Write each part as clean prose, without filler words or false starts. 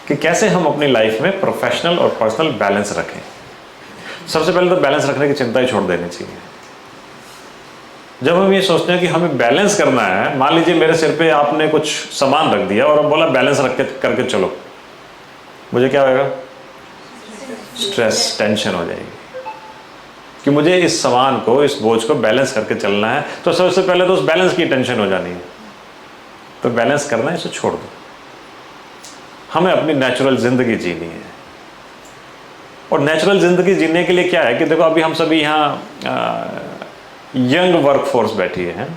कि कैसे हम अपनी लाइफ में प्रोफेशनल और पर्सनल बैलेंस रखें। सबसे पहले तो बैलेंस रखने की चिंता ही छोड़ देनी चाहिए। जब हम ये सोचते हैं कि हमें बैलेंस करना है, मान लीजिए मेरे सिर पे आपने कुछ सामान रख दिया और अब बोला बैलेंस रख के करके चलो, मुझे क्या होगा? स्ट्रेस, टेंशन हो जाएगी कि मुझे इस सामान को, इस बोझ को बैलेंस करके चलना है। तो सबसे पहले तो उस बैलेंस की टेंशन हो जानी है। तो बैलेंस करना है, इसे छोड़ दो। हमें अपनी नेचुरल जिंदगी जीनी है। और नेचुरल जिंदगी जीने के लिए क्या है कि देखो, अभी हम सभी यहाँ यंग वर्क फोर्स बैठी है,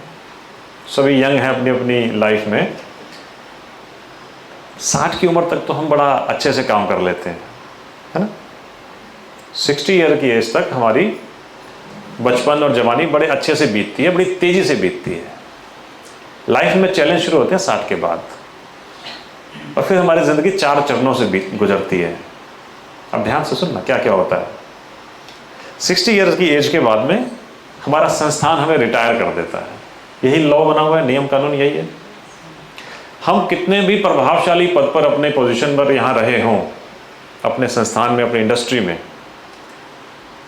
सभी यंग हैं अपनी अपनी लाइफ में। 60 की उम्र तक तो हम बड़ा अच्छे से काम कर लेते हैं, है ना। 60 ईयर की एज तक हमारी बचपन और जवानी बड़े अच्छे से बीतती है, बड़ी तेजी से बीतती है। लाइफ में चैलेंज शुरू होते हैं 60 के बाद, और फिर हमारी जिंदगी 4 चरणों से गुजरती है। अब ध्यान से सुनना क्या क्या होता है। 60 ईयर्स की एज के बाद में हमारा संस्थान हमें रिटायर कर देता है। यही लॉ बना हुआ है, नियम कानून यही है। हम कितने भी प्रभावशाली पद पर, अपने पोजीशन पर यहाँ रहे हों, अपने संस्थान में, अपनी इंडस्ट्री में,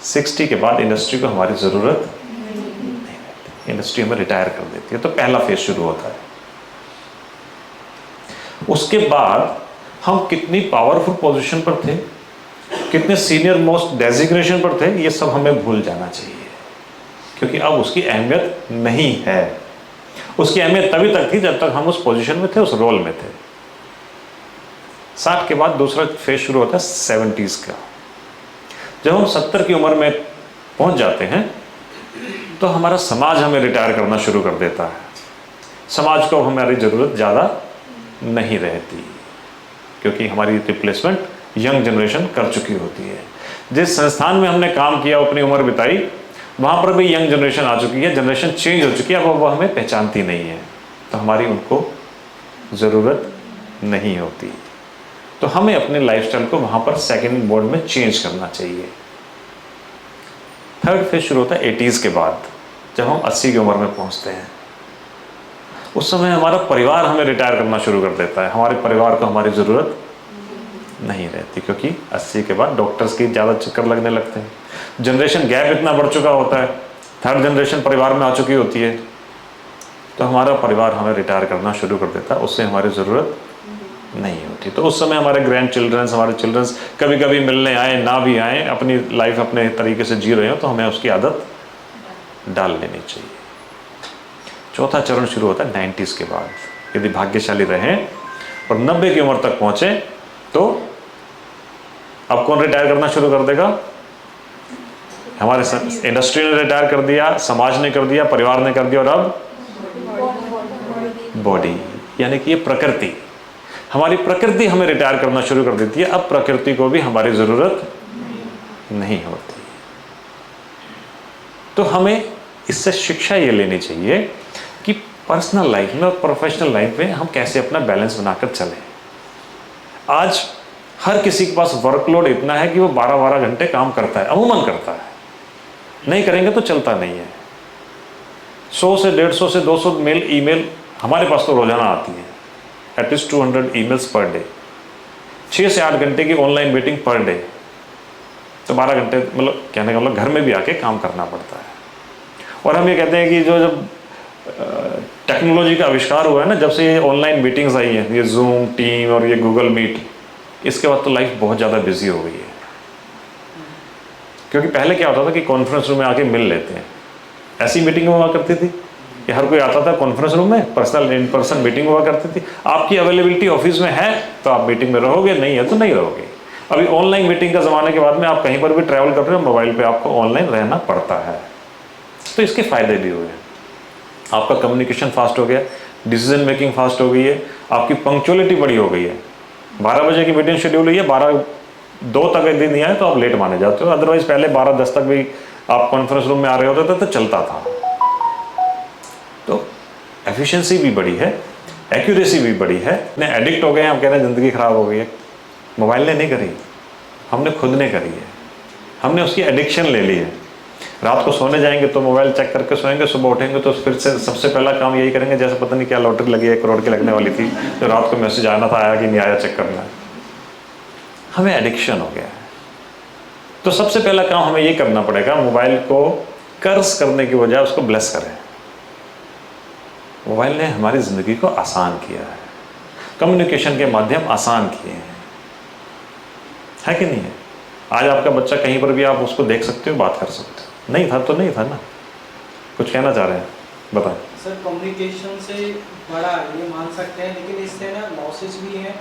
60 के बाद इंडस्ट्री को हमारी ज़रूरत नहीं रहती। इंडस्ट्री हमें रिटायर कर देती है। तो पहला फेज शुरू होता है। उसके बाद हम कितनी पावरफुल पोजीशन पर थे, कितने सीनियर मोस्ट डेजिग्नेशन पर थे, ये सब हमें भूल जाना चाहिए, क्योंकि अब उसकी अहमियत नहीं है। उसकी अहमियत तभी तक थी जब तक हम उस पोजीशन में थे, उस रोल में थे। 60 के बाद दूसरा फेज शुरू होता है 70s का। जब हम 70 की उम्र में पहुंच जाते हैं तो हमारा समाज हमें रिटायर करना शुरू कर देता है। समाज को हमारी ज़रूरत ज़्यादा नहीं रहती, क्योंकि हमारी रिप्लेसमेंट यंग जनरेशन कर चुकी होती है। जिस संस्थान में हमने काम किया, अपनी उम्र बिताई, वहाँ पर भी यंग जनरेशन आ चुकी है, जनरेशन चेंज हो चुकी है। अब वो हमें पहचानती नहीं है, तो हमारी उनको ज़रूरत नहीं होती। तो हमें अपने लाइफस्टाइल को वहाँ पर सेकंड मोड में चेंज करना चाहिए। थर्ड फेज शुरू होता है 80s के बाद, जब हम 80 की उम्र में पहुँचते हैं। उस समय हमारा परिवार हमें रिटायर करना शुरू कर देता है। हमारे परिवार को हमारी ज़रूरत नहीं रहती, क्योंकि 80 के बाद डॉक्टर्स की ज़्यादा चक्कर लगने लगते हैं। जनरेशन गैप इतना बढ़ चुका होता है, थर्ड जनरेशन परिवार में आ चुकी होती है, तो हमारा परिवार हमें रिटायर करना शुरू कर देता है। उससे हमारी ज़रूरत नहीं होती। तो उस समय हमारे ग्रैंड चिल्ड्रंस, हमारे चिल्ड्रंस कभी कभी मिलने आए, ना भी आए, अपनी लाइफ अपने तरीके से जी रहे हो, तो हमें उसकी आदत डाल लेनी चाहिए। चौथा चरण शुरू होता है 90s के बाद। यदि भाग्यशाली रहें और 90 की उम्र तक पहुँचे, तो अब कौन रिटायर करना शुरू कर देगा? हमारे इंडस्ट्री ने रिटायर कर दिया, समाज ने कर दिया, परिवार ने कर दिया, और अब बॉडी, यानी कि ये प्रकृति, हमारी प्रकृति हमें रिटायर करना शुरू कर देती है। अब प्रकृति को भी हमारी ज़रूरत नहीं होती। तो हमें इससे शिक्षा ये लेनी चाहिए कि पर्सनल लाइफ में और प्रोफेशनल लाइफ में हम कैसे अपना बैलेंस बनाकर चलें। आज हर किसी के पास वर्कलोड इतना है कि वो 12-12 घंटे काम करता है, अमूमन करता है। नहीं करेंगे तो चलता नहीं है। 100 से 150 से 200 ईमेल हमारे पास तो रोजाना आती है, एटलीस्ट 200 ईमेल्स पर डे। 6 से 8 घंटे की ऑनलाइन मीटिंग पर डे, तो 12 घंटे, मतलब कहने का मतलब घर में भी आके काम करना पड़ता है। और हम ये कहते हैं कि जो जब टेक्नोलॉजी का आविष्कार हुआ है ना, जब से ये ऑनलाइन मीटिंग्स आई हैं, ये जूम, टीम और ये गूगल मीट, इसके बाद तो लाइफ बहुत ज़्यादा बिजी हो गई है। क्योंकि पहले क्या होता था कि कॉन्फ्रेंस रूम में आके मिल लेते हैं, ऐसी मीटिंग हुआ करती थी कि हर कोई आता था कॉन्फ्रेंस रूम में, पर्सनल इन पर्सन मीटिंग हुआ करती थी। आपकी अवेलेबिलिटी ऑफिस में है तो आप मीटिंग में रहोगे, नहीं है तो नहीं रहोगे। अभी ऑनलाइन मीटिंग का ज़माने के बाद में आप कहीं पर भी ट्रैवल कर रहे हो, मोबाइल पे आपको ऑनलाइन रहना पड़ता है। तो इसके फ़ायदे भी हुए। आपका कम्युनिकेशन फास्ट हो गया, डिसीजन मेकिंग फास्ट हो गई है, आपकी पंक्चुअलिटी बड़ी हो गई है। 12 बजे की मीटिंग शेड्यूल हुई है, 12:02 तक यदि नहीं आए तो आप लेट माने जाते हो। अदरवाइज पहले 12:10 तक भी आप कॉन्फ्रेंस रूम में आ रहे होते थे तो चलता था। तो एफिशिएंसी भी बढ़ी है, एक्यूरेसी भी बढ़ी है। इतने एडिक्ट हो गए हैं, हम कह रहे हैं ज़िंदगी ख़राब हो गई है। मोबाइल ने नहीं करी, हमने खुद ने करी है। हमने उसकी एडिक्शन ले ली है। रात को सोने जाएंगे तो मोबाइल चेक करके सोएंगे, सुबह उठेंगे तो फिर से सबसे पहला काम यही करेंगे, जैसे पता नहीं क्या लॉटरी लगी है, 1 करोड़ की लगने वाली थी, तो रात को मैसेज आना था, आया कि नहीं आया चेक करना है। हमें एडिक्शन हो गया है। तो सबसे पहला काम हमें ये करना पड़ेगा, मोबाइल को कर्स करने की बजाय उसको ब्लेस करें। मोबाइल ने हमारी ज़िंदगी को आसान किया है, कम्युनिकेशन के माध्यम आसान किए हैं, है कि नहीं है? आज आपका बच्चा कहीं पर भी आप उसको देख सकते हो, बात कर सकते हो। नहीं था तो नहीं था ना। कुछ कहना चाह रहे हैं, बताएं। सर कम्युनिकेशन से बड़ा ये मान सकते हैं, लेकिन इससे ना लॉसेस भी हैं।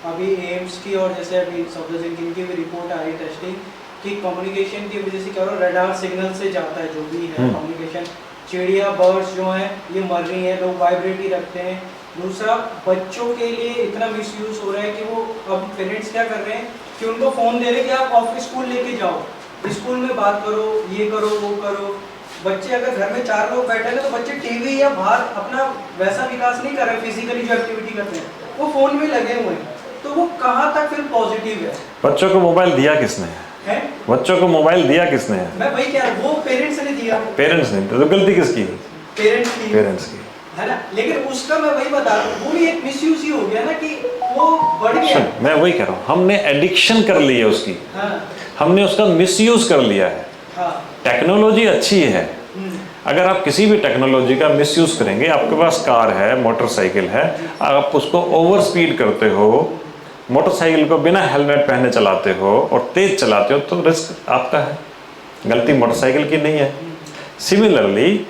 अभी एम्स की और जैसे अभी सफदरजंग की भी रिपोर्ट आ रही टेस्टिंग कि कम्युनिकेशन की वजह से क्या हो रहा है, रडार सिग्नल से जाता है जो भी है कम्युनिकेशन। चिड़िया बर्ड्स जो हैं ये मर रही हैं, लोग वाइब्रेट ही रखते हैं। दूसरा, बच्चों के लिए इतना मिसयूज हो रहा है कि वो अब पेरेंट्स क्या कर रहे हैं कि उनको फ़ोन दे रहे कि आप ऑफिस स्कूल लेके जाओ, स्कूल में बात करो, ये करो वो करो। बच्चे अगर घर में 4 लोग बैठे हैं तो बच्चे टीवी या बाहर अपना वैसा विकास नहीं कर रहे, फिजिकली जो एक्टिविटी करते हैं वो फ़ोन में लगे हुए हैं। तो वो कहाँ तक फिर पॉजिटिव है? बच्चों को मोबाइल दिया किसने है? बच्चों को मोबाइल दिया किसने है? मैं वही कह रहा हूँ, वो पेरेंट्स ने दिया। पेरेंट्स ने। तो गलती किसकी? पेरेंट्स की, है ना। लेकिन उसका मैं वही बता रहा हूँ, वो भी एक मिसयूज ही हो गया ना कि वो बढ़ गया। मैं वही कह रहा हूँ, हमने एडिक्शन कर ली है उसकी। हाँ। हमने उसका मिसयूज कर लिया है। हाँ। टेक्नोलॉजी अच्छी है, अगर आप किसी भी टेक्नोलॉजी का मिसयूज करेंगे, आपके पास कार है, मोटरसाइकिल है, आप उसको ओवर स्पीड करते हो, मोटरसाइकिल को बिना हेलमेट पहने चलाते हो और तेज चलाते हो, तो रिस्क आपका है, गलती मोटरसाइकिल की नहीं है। सिमिलरली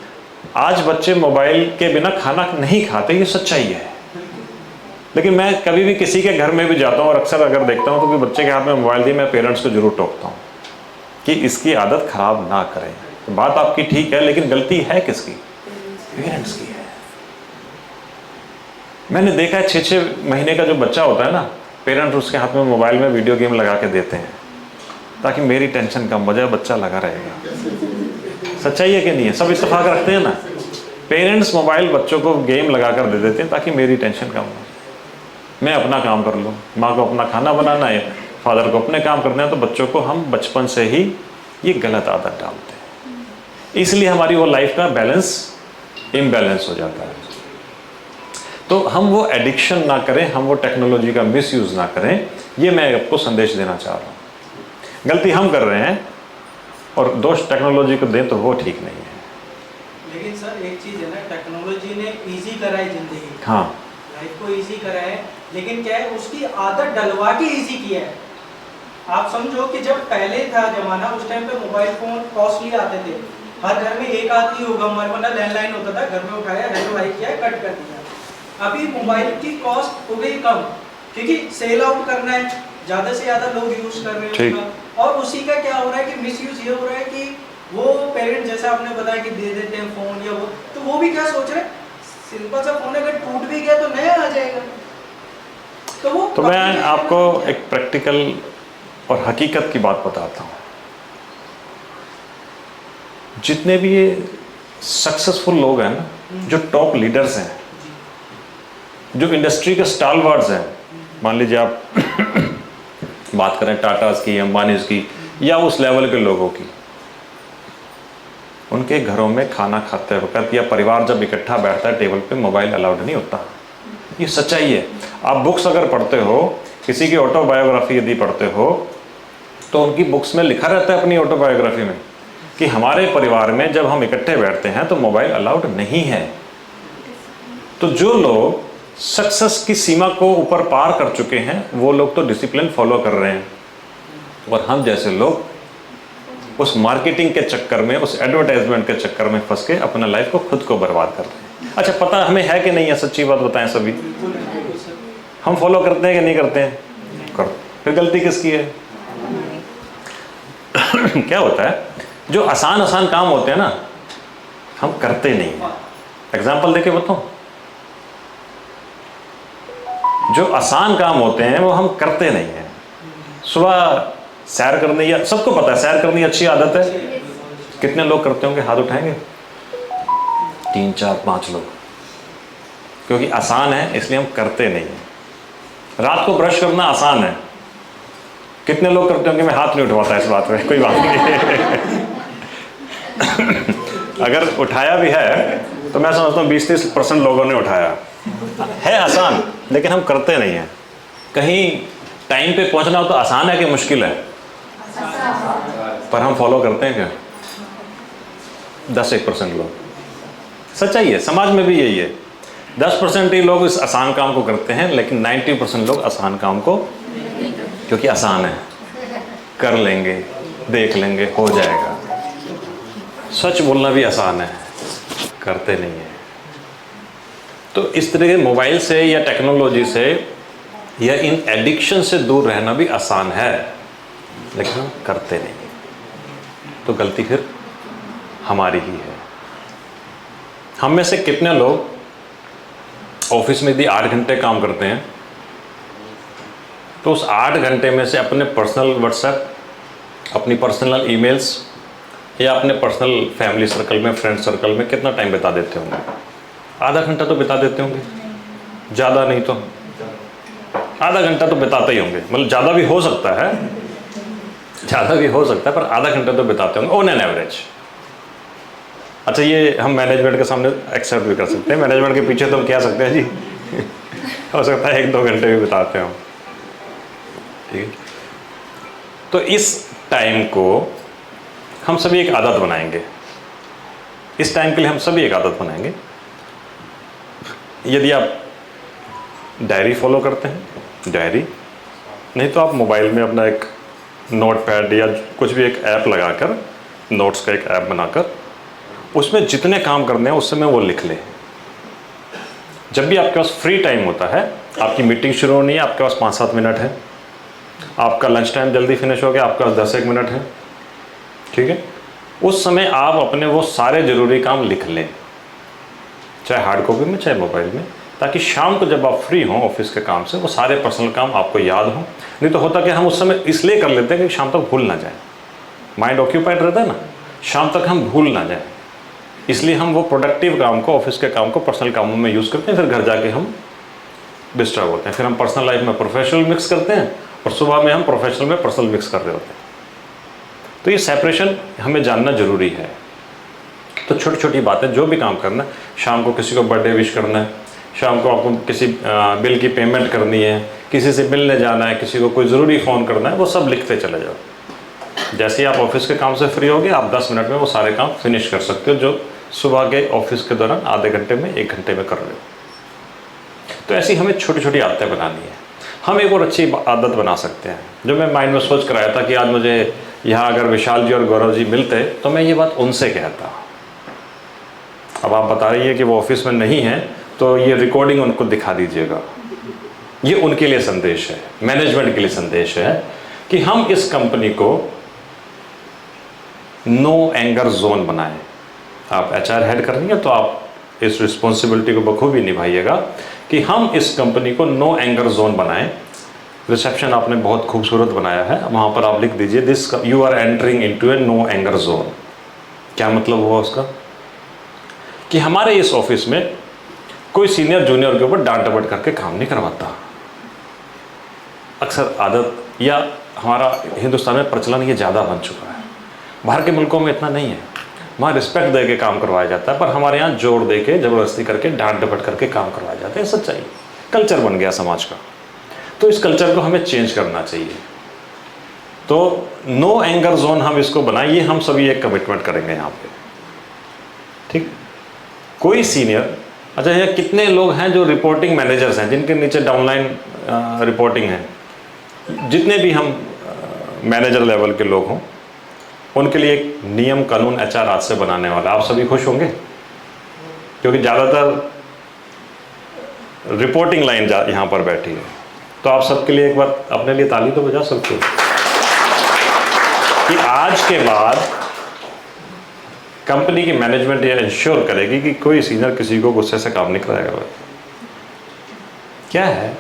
आज बच्चे मोबाइल के बिना खाना नहीं खाते, ये सच्चाई है। लेकिन मैं कभी भी किसी के घर में भी जाता हूँ और अक्सर अगर देखता हूँ तो कोई बच्चे के हाथ में मोबाइल दी, मैं पेरेंट्स को जरूर टोकता हूँ कि इसकी आदत खराब ना करें। तो बात आपकी ठीक है, लेकिन गलती है किसकी? पेरेंट्स की है। मैंने देखा है 6-6 महीने का जो बच्चा होता है ना, पेरेंट्स उसके हाथ में मोबाइल में वीडियो गेम लगा के देते हैं ताकि मेरी टेंशन कम हो जाए, बच्चा लगा रहेगा। सच्चाई है कि नहीं है? सब इत्तेफाक रखते हैं ना। पेरेंट्स मोबाइल बच्चों को गेम लगा कर दे देते हैं ताकि मेरी टेंशन कम हो, मैं अपना काम कर लूँ। माँ को अपना खाना बनाना है, फादर को अपने काम करने हैं। तो बच्चों को हम बचपन से ही ये गलत आदत डालते हैं, इसलिए हमारी वो लाइफ का बैलेंस इम्बैलेंस हो जाता है। तो हम वो एडिक्शन ना करें, हम वो टेक्नोलॉजी का मिसयूज़ ना करें, ये मैं आपको संदेश देना चाह रहा हूँ। गलती हम कर रहे हैं और दोष टेक्नोलॉजी को दें तो वो ठीक नहीं है। लेकिन सर एक चीज़ है ना, टेक्नोलॉजी ने इजी करा है ज़िंदगी, हाँ, लाइफ को इजी करा है, लेकिन क्या है उसकी आदत डलवा के इजी किया है। आप समझो कि जब पहले था ज़माना, उस टाइम पे मोबाइल फ़ोन कॉस्टली आते थे, हर घर में एक आदमी होगा, वरना लैंडलाइन होता था, घर में उठाया, हेलो हाई किया, कट कर दिया। अभी मोबाइल की कॉस्ट हो गई कम, क्योंकि सेल आउट करना है, ज़्यादा से ज़्यादा लोग यूज़ कर रहे हैं उसका। और उसी का क्या हो रहा है कि मिसयूज़ ये हो रहा है कि वो पेरेंट्स जैसा आपने बताया कि दे देते हैं फ़ोन या वो, तो वो भी क्या सोच रहे हैं, सिंपल सा फ़ोन अगर टूट भी गया तो नया आ जाएगा। तो मैं आपको एक प्रैक्टिकल और हकीकत की बात बताता हूँ। जितने भी ये सक्सेसफुल लोग हैं ना, जो टॉप लीडर्स हैं, जो इंडस्ट्री के स्टालवर्ड्स हैं, मान लीजिए आप बात करें टाटास की, अंबानीज की, या उस लेवल के लोगों की, उनके घरों में खाना खाते वक्त या परिवार जब इकट्ठा बैठता है टेबल पे, मोबाइल अलाउड नहीं होता। ये सच्चाई है। आप बुक्स अगर पढ़ते हो, किसी की ऑटोबायोग्राफी यदि पढ़ते हो, तो उनकी बुक्स में लिखा रहता है अपनी ऑटोबायोग्राफी में कि हमारे परिवार में जब हम इकट्ठे बैठते हैं तो मोबाइल अलाउड नहीं है। तो जो लोग सक्सेस की सीमा को ऊपर पार कर चुके हैं, वो लोग तो डिसिप्लिन फॉलो कर रहे हैं, और हम जैसे लोग उस मार्केटिंग के चक्कर में, उस एडवर्टाइजमेंट के चक्कर में फंस के अपना लाइफ को खुद को बर्बाद कर रहे हैं। अच्छा, पता हमें है कि नहीं है? सच्ची बात बताएं, सभी हम फॉलो करते हैं कि नहीं करते हैं? कर। फिर गलती किसकी है? क्या होता है, जो आसान आसान काम होते हैं ना, हम करते नहीं हैं। एग्जाम्पल देके बताऊं, जो आसान काम होते हैं वो हम करते नहीं हैं। सुबह सैर करनी, या सबको पता है सैर करनी अच्छी आदत है, कितने लोग करते होंगे? हाथ उठाएंगे। 3, 4, 5 लोग, क्योंकि आसान है इसलिए हम करते नहीं हैं। रात को ब्रश करना आसान है, कितने लोग करते होंगे? मैं हाथ नहीं उठवाता इस बात में, कोई बात नहीं। अगर उठाया भी है तो मैं समझता हूँ 20-30% लोगों ने उठाया है। आसान, लेकिन हम करते नहीं हैं। कहीं टाइम पे पहुंचना तो आसान है कि मुश्किल है? पर हम फॉलो करते हैं क्या? 10-1% लोग। सच्चाई है, समाज में भी यही है। 10% ही लोग इस आसान काम को करते हैं, लेकिन 90% लोग आसान काम को, क्योंकि आसान है, कर लेंगे, देख लेंगे, हो जाएगा। सच बोलना भी आसान है, करते नहीं है। तो इस तरह के मोबाइल से या टेक्नोलॉजी से या इन एडिक्शन से दूर रहना भी आसान है, लेकिन हम करते नहीं। तो गलती फिर हमारी ही है। हम में से कितने लोग ऑफिस में यदि 8 घंटे काम करते हैं तो उस 8 घंटे में से अपने पर्सनल व्हाट्सएप, अपनी पर्सनल ईमेल्स या अपने पर्सनल फैमिली सर्कल में, फ्रेंड सर्कल में कितना टाइम बिता देते होंगे? आधा घंटा तो बिता देते होंगे, ज़्यादा नहीं तो आधा घंटा तो बिताते ही होंगे। मतलब ज़्यादा भी हो सकता है, ज़्यादा भी हो सकता है, पर आधा घंटा तो बिताते होंगे ऑन एन एवरेज। अच्छा, ये हम मैनेजमेंट के सामने एक्सेप्ट भी कर सकते हैं। मैनेजमेंट के पीछे तो हम कह सकते हैं जी हो सकता है 1-2 घंटे भी बिताते हो, ठीक है। तो इस टाइम को हम सभी एक आदत बनाएंगे। इस टाइम के लिए हम सभी एक आदत बनाएंगे। यदि आप डायरी फॉलो करते हैं, डायरी, नहीं तो आप मोबाइल में अपना एक नोटपैड या कुछ भी एक ऐप लगाकर, नोट्स का एक ऐप बनाकर उसमें जितने काम करने हैं उस समय वो लिख लें। जब भी आपके पास फ्री टाइम होता है, आपकी मीटिंग शुरू होनी है, आपके पास 5-7 मिनट है, आपका लंच टाइम जल्दी फिनिश हो गया, आपके पास 10-1 मिनट है, ठीक है, उस समय आप अपने वो सारे ज़रूरी काम लिख लें, चाहे हार्ड कॉपी में चाहे मोबाइल में, ताकि शाम को जब आप फ्री हों ऑफिस के काम से, वो सारे पर्सनल काम आपको याद हों। नहीं तो होता कि हम उस समय इसलिए कर लेते हैं कि शाम तक भूल ना जाए, माइंड ऑक्यूपाइड रहता है ना, शाम तक हम भूल ना जाए, इसलिए हम वो प्रोडक्टिव काम को, ऑफिस के काम को पर्सनल कामों में यूज़ करते हैं। फिर घर जाके हम डिस्टर्ब होते हैं, फिर हम पर्सनल लाइफ में प्रोफेशनल मिक्स करते हैं और सुबह में हम प्रोफेशनल में पर्सनल मिक्स कर रहे होते हैं। तो ये सेपरेशन हमें जानना ज़रूरी है। तो छोटी छोटी बातें, जो भी काम करना है, शाम को किसी को बर्थडे विश करना है, शाम को आपको किसी बिल की पेमेंट करनी है, किसी से मिलने जाना है, किसी को कोई ज़रूरी फ़ोन करना है, वो सब लिखते चले जाओ। जैसे ही आप ऑफिस के काम से फ्री होगे, आप 10 मिनट में वो सारे काम फिनिश कर सकते हो जो सुबह के ऑफिस के दौरान आधे घंटे में, 1 घंटे में कर रहे हो। तो ऐसी हमें छोटी छोटी आदतें बनानी है। हम एक और अच्छी आदत बना सकते हैं, जो मैं माइंड में सोच कर आया था कि आज मुझे यहाँ अगर विशाल जी और गौरव जी मिलते तो मैं ये बात उनसे कहता। अब आप बता रही है कि वो ऑफिस में नहीं है, तो ये रिकॉर्डिंग उनको दिखा दीजिएगा। ये उनके लिए संदेश है, मैनेजमेंट के लिए संदेश है कि हम इस कंपनी को नो एंगर जोन बनाएं। आप HR हेड कर रही हैं तो आप इस रिस्पॉन्सिबिलिटी को बखूबी निभाइएगा कि हम इस कंपनी को नो एंगर जोन बनाएं। रिसेप्शन आपने बहुत खूबसूरत बनाया है, वहाँ पर आप लिख दीजिए this you are entering into a no anger zone. क्या मतलब हुआ उसका? कि हमारे इस ऑफिस में कोई सीनियर जूनियर के ऊपर डांट डपट करके काम नहीं करवाता। अक्सर आदत या हमारा हिंदुस्तान में प्रचलन ये ज़्यादा बन चुका है, बाहर के मुल्कों में इतना नहीं है। वहाँ रिस्पेक्ट दे के काम करवाया जाता है, पर हमारे यहाँ जोर दे के, ज़बरदस्ती करके, डांट डपट करके काम करवाए जाते हैं। सच्चाई, कल्चर बन गया समाज का। तो इस कल्चर को हमें चेंज करना चाहिए। तो नो एंगर जोन हम इसको बनाइए, हम सभी एक कमिटमेंट करेंगे यहाँ पे, ठीक। कोई सीनियर, अच्छा ये कितने लोग हैं जो रिपोर्टिंग मैनेजर्स हैं, जिनके नीचे डाउनलाइन रिपोर्टिंग है, जितने भी हम मैनेजर लेवल के लोग हों, उनके लिए एक नियम कानून HR आज से बनाने वाला। आप सभी खुश होंगे क्योंकि ज़्यादातर रिपोर्टिंग लाइन यहाँ पर बैठी है। तो आप सबके लिए एक बार अपने लिए ताली तो बजा सकते हो कि आज के बाद कंपनी की मैनेजमेंट ये इंश्योर करेगी कि कोई सीनियर किसी को गुस्से से काम नहीं कराएगा। क्या है,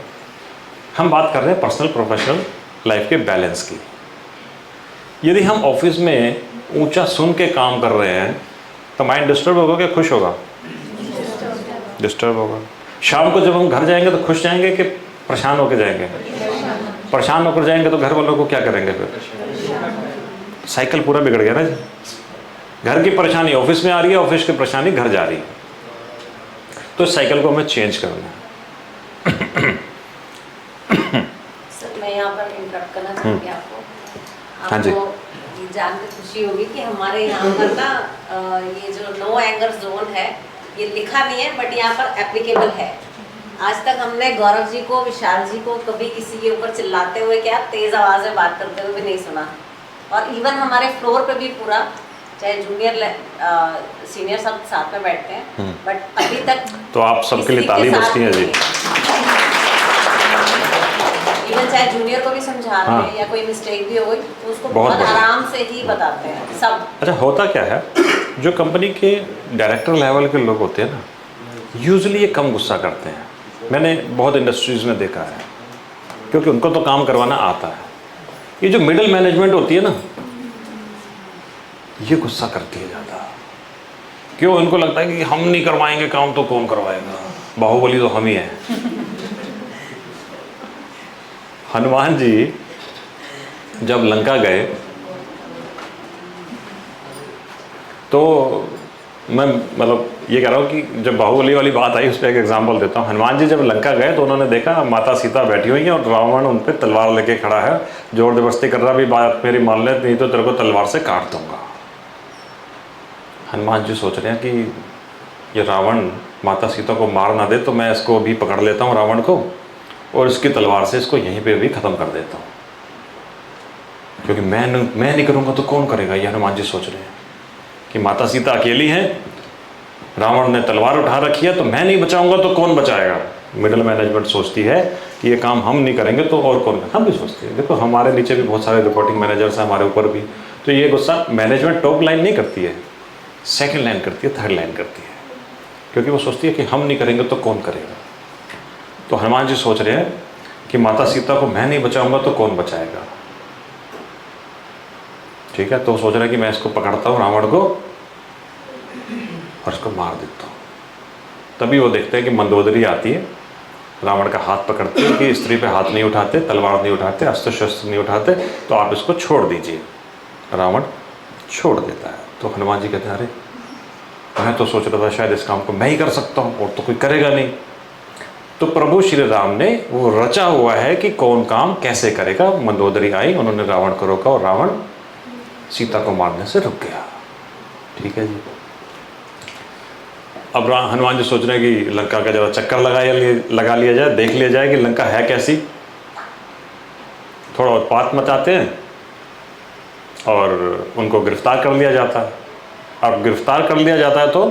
हम बात कर रहे हैं पर्सनल प्रोफेशनल लाइफ के बैलेंस की। यदि हम ऑफिस में ऊंचा सुन के काम कर रहे हैं तो माइंड डिस्टर्ब होगा कि खुश होगा? डिस्टर्ब होगा। शाम को जब हम घर जाएंगे तो खुश जाएंगे कि परेशान होकर जाएंगे? परेशान होकर जाएंगे तो घर वालों को क्या करेंगे? फिर साइकिल पूरा बिगड़ गया ना जी। घर की परेशानी ऑफिस में आ रही है, ऑफिस की परेशानी घर जा रही है। तो इस साइकिल को हमें चेंज करना है। सर मैं यहाँ पर इंटरप्ट करना चाहूँगी आपको। हाँ जी। आपको ये जान के खुशी होगी कि हमारे यहाँ पर ना ये जो नो एंगर जोन है ये लिखा नहीं है, बट यहाँ पर एप्लीकेबल है। आज तक हमने गौरव जी को, विशाल जी को कभी किसी के ऊपर चिल्लाते हुए, क्या तेज आवाज में बात करते हुए भी नहीं सुना। और इवन हमारे फ्लोर पे भी पूरा, चाहे जूनियर सीनियर सब साथ में बैठते हैं, बट अभी तक तो आप सबके लिए ताली बजती है जी। इवन चाहे जूनियर को भी समझा रहे हैं या कोई मिस्टेक भी हो गई तो उसको बहुत आराम से ही बताते हैं सब। अच्छा, होता क्या है, जो कंपनी के डायरेक्टर लेवल के लोग होते हैं ना, यूजुअली ये कम गुस्सा करते हैं। मैंने बहुत इंडस्ट्रीज़ में देखा है, क्योंकि उनको तो काम करवाना आता है। ये जो मिडिल मैनेजमेंट होती है ना, ये गुस्सा करती है ज़्यादा। क्यों? इनको लगता है कि हम नहीं करवाएंगे काम तो कौन करवाएगा, बाहुबली तो हम ही हैं। हनुमान जी जब लंका गए तो मैं मतलब ये कह रहा हूँ कि जब बाहुबली वाली बात आई, उस पर एक एग्जांपल देता हूँ। हनुमान जी जब लंका गए तो उन्होंने देखा माता सीता बैठी हुई हैं और रावण उन पर तलवार लेके खड़ा है, जोर जबरदस्ती कर रहा, भी बात मेरी मान ले, नहीं तो तेरे को तलवार से काट दूंगा। हनुमान जी सोच रहे हैं कि ये रावण माता सीता को मार ना दे, तो मैं इसको अभी पकड़ लेता हूँ रावण को, और इसकी तलवार से इसको यहीं पे भी ख़त्म कर देता हूँ, क्योंकि मैं नहीं करूँगा तो कौन करेगा। ये हनुमान जी सोच रहे हैं कि माता सीता अकेली हैं, रावण ने तलवार उठा रखी है, तो मैं नहीं बचाऊंगा तो कौन बचाएगा। मिडिल मैनेजमेंट सोचती है कि ये काम हम नहीं करेंगे तो और कौन। हम भी सोचते हैं, देखो हमारे नीचे भी बहुत सारे रिपोर्टिंग मैनेजर्स हैं, हमारे ऊपर भी। तो ये गुस्सा मैनेजमेंट टॉप लाइन नहीं करती है, सेकेंड लाइन करती है, थर्ड लाइन करती है, क्योंकि वो सोचती है कि हम नहीं करेंगे तो कौन करेगा। तो हनुमान जी सोच रहे हैं कि माता सीता को मैं नहीं बचाऊंगा तो कौन बचाएगा। ठीक है, तो सोच रहे हैं कि मैं इसको पकड़ता हूँ रावण को और इसको मार देता हूँ। तभी वो देखते हैं कि मंदोदरी आती है, रावण का हाथ पकड़ते हैं कि स्त्री पे हाथ नहीं उठाते, तलवार नहीं उठाते, अस्त्र शस्त्र नहीं उठाते, तो आप इसको छोड़ दीजिए। रावण छोड़ देता है। तो हनुमान जी कहते हैं, अरे मैं तो सोच रहा था शायद इस काम को मैं ही कर सकता हूँ और तो कोई करेगा नहीं। तो प्रभु श्री राम ने वो रचा हुआ है कि कौन काम कैसे करेगा। मंदोदरी आई, उन्होंने रावण को रोका और रावण सीता को मारने से रुक गया। ठीक है जी। अब हनुमान जी सोच रहे हैं कि लंका का जरा चक्कर लगा लिया जाए, देख लिया जाए कि लंका है कैसी। थोड़ा उत्पात मचाते हैं और उनको गिरफ्तार कर लिया जाता है। अब गिरफ्तार कर लिया जाता है तो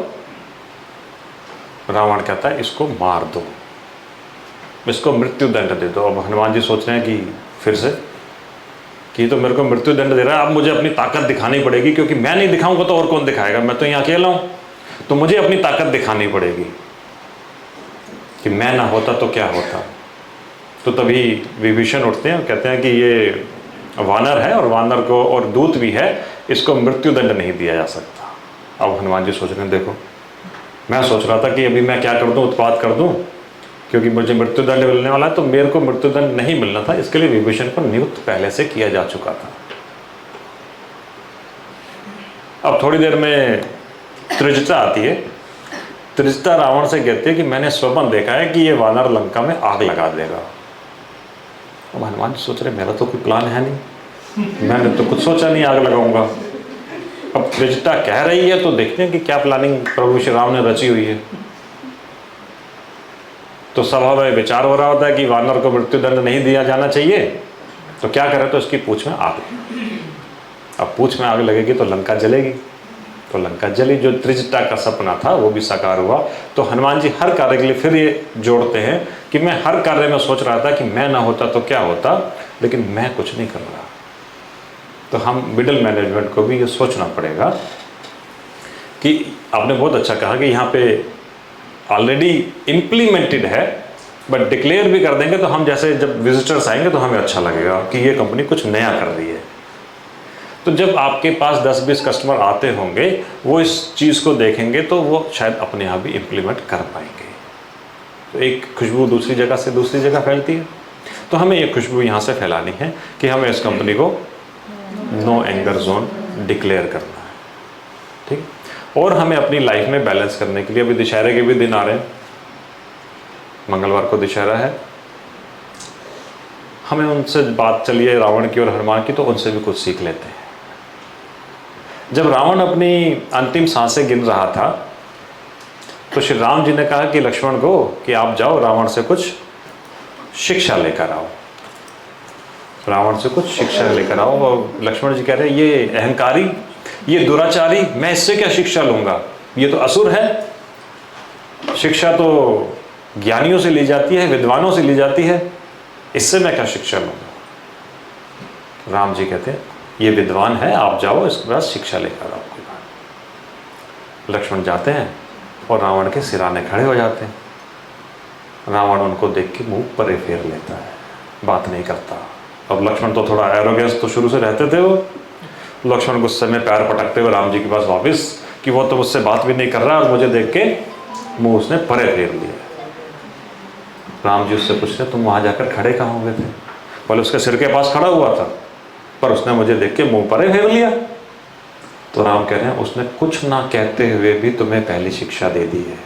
रावण कहता है इसको मार दो, इसको मृत्यु दंड दे दो। अब हनुमान जी सोच रहे हैं कि फिर से कि तो मेरे को मृत्यु दंड दे रहा है, अब मुझे अपनी ताकत दिखानी पड़ेगी, क्योंकि मैं नहीं दिखाऊंगा तो और कौन दिखाएगा, मैं तो यहाँ अकेला हूँ। तो मुझे अपनी ताकत दिखानी पड़ेगी कि मैं ना होता तो क्या होता। तो तभी विभीषण उठते हैं और कहते हैं कि ये वानर है और वानर को और दूत भी है, इसको मृत्यु दंड नहीं दिया जा सकता। अब हनुमान जी सोच रहे हैं, देखो मैं सोच रहा था कि अभी मैं क्या कर दूं, उत्पात कर दूं, क्योंकि मुझे मृत्यु दंड मिलने वाला है, तो मेरे को मृत्यु दंड नहीं मिलना था। इसके लिए विभीषण को नियुक्त पहले से किया जा चुका था। अब थोड़ी देर में त्रिजटा आती है। त्रिजटा रावण से कहती है कि मैंने स्वप्न देखा है कि ये वानर लंका में आग लगा देगा। अब हनुमान जी सोच रहे मेरा तो कोई प्लान है नहीं, मैंने तो कुछ सोचा नहीं आग लगाऊंगा। अब त्रिजटा कह रही है तो देखते हैं कि क्या प्लानिंग प्रभु श्री राम ने रची हुई है। तो सभा में विचार हो रहा होता है कि वानर को मृत्यु दंड नहीं दिया जाना चाहिए, तो क्या करे, तो इसकी पूंछ में आग। अब पूंछ में आग लगेगी तो लंका जलेगी। तो लंका जली। जो त्रिजटा का सपना था वो भी साकार हुआ। तो हनुमान जी हर कार्य के लिए फिर ये जोड़ते हैं कि मैं हर कार्य में सोच रहा था कि मैं ना होता तो क्या होता, लेकिन मैं कुछ नहीं कर रहा। तो हम मिडिल मैनेजमेंट को भी ये सोचना पड़ेगा कि आपने बहुत अच्छा कहा कि यहाँ पे ऑलरेडी इम्प्लीमेंटेड है, बट डिक्लेयर भी कर देंगे तो हम जैसे जब विजिटर्स आएंगे तो हमें अच्छा लगेगा कि ये कंपनी कुछ नया कर रही है। तो जब आपके पास 10-20 कस्टमर आते होंगे, वो इस चीज़ को देखेंगे तो वो शायद अपने आप भी इम्प्लीमेंट कर पाएंगे। तो एक खुशबू दूसरी जगह से दूसरी जगह फैलती है। तो हमें ये खुशबू यहाँ से फैलानी है कि हमें इस कंपनी को नो एंगर जोन डिक्लेयर करना है। ठीक। और हमें अपनी लाइफ में बैलेंस करने के लिए अभी दशहरे के भी दिन आ रहे हैं, मंगलवार को दशहरा है। हमें उनसे बात चलिए रावण की और हनुमान की, तो उनसे भी कुछ सीख लेते हैं। जब रावण अपनी अंतिम सांसें गिन रहा था तो श्री राम जी ने कहा कि लक्ष्मण को कि आप जाओ रावण से कुछ शिक्षा लेकर आओ, रावण से कुछ शिक्षा लेकर आओ। और लक्ष्मण जी कह रहे हैं ये अहंकारी, ये दुराचारी, मैं इससे क्या शिक्षा लूंगा, ये तो असुर है। शिक्षा तो ज्ञानियों से ली जाती है, विद्वानों से ली जाती है, इससे मैं क्या शिक्षा लूंगा। राम जी कहते हैं ये विद्वान है, आप जाओ इसके पास शिक्षा लेकर आओ। लक्ष्मण जाते हैं और रावण के सिराने खड़े हो जाते हैं। रावण उनको देख के मुंह परे फेर लेता है, बात नहीं करता। अब लक्ष्मण तो थोड़ा एरोगेंस तो शुरू से रहते थे, वो लक्ष्मण गुस्से में पैर पटकते हुए राम जी के पास वापस कि वो तो मुझसे बात भी नहीं कर रहा और मुझे देख के मुंह उसने परे फेर लिया। राम जी उससे पूछ रहे तुम वहाँ जाकर खड़े कहाँ हुए थे? बोले उसके सिर के पास खड़ा हुआ था, पर उसने मुझे देख के मुंह परे फेर लिया। तो राम कह रहे हैं उसने कुछ ना कहते हुए भी तुम्हें पहली शिक्षा दे दी है।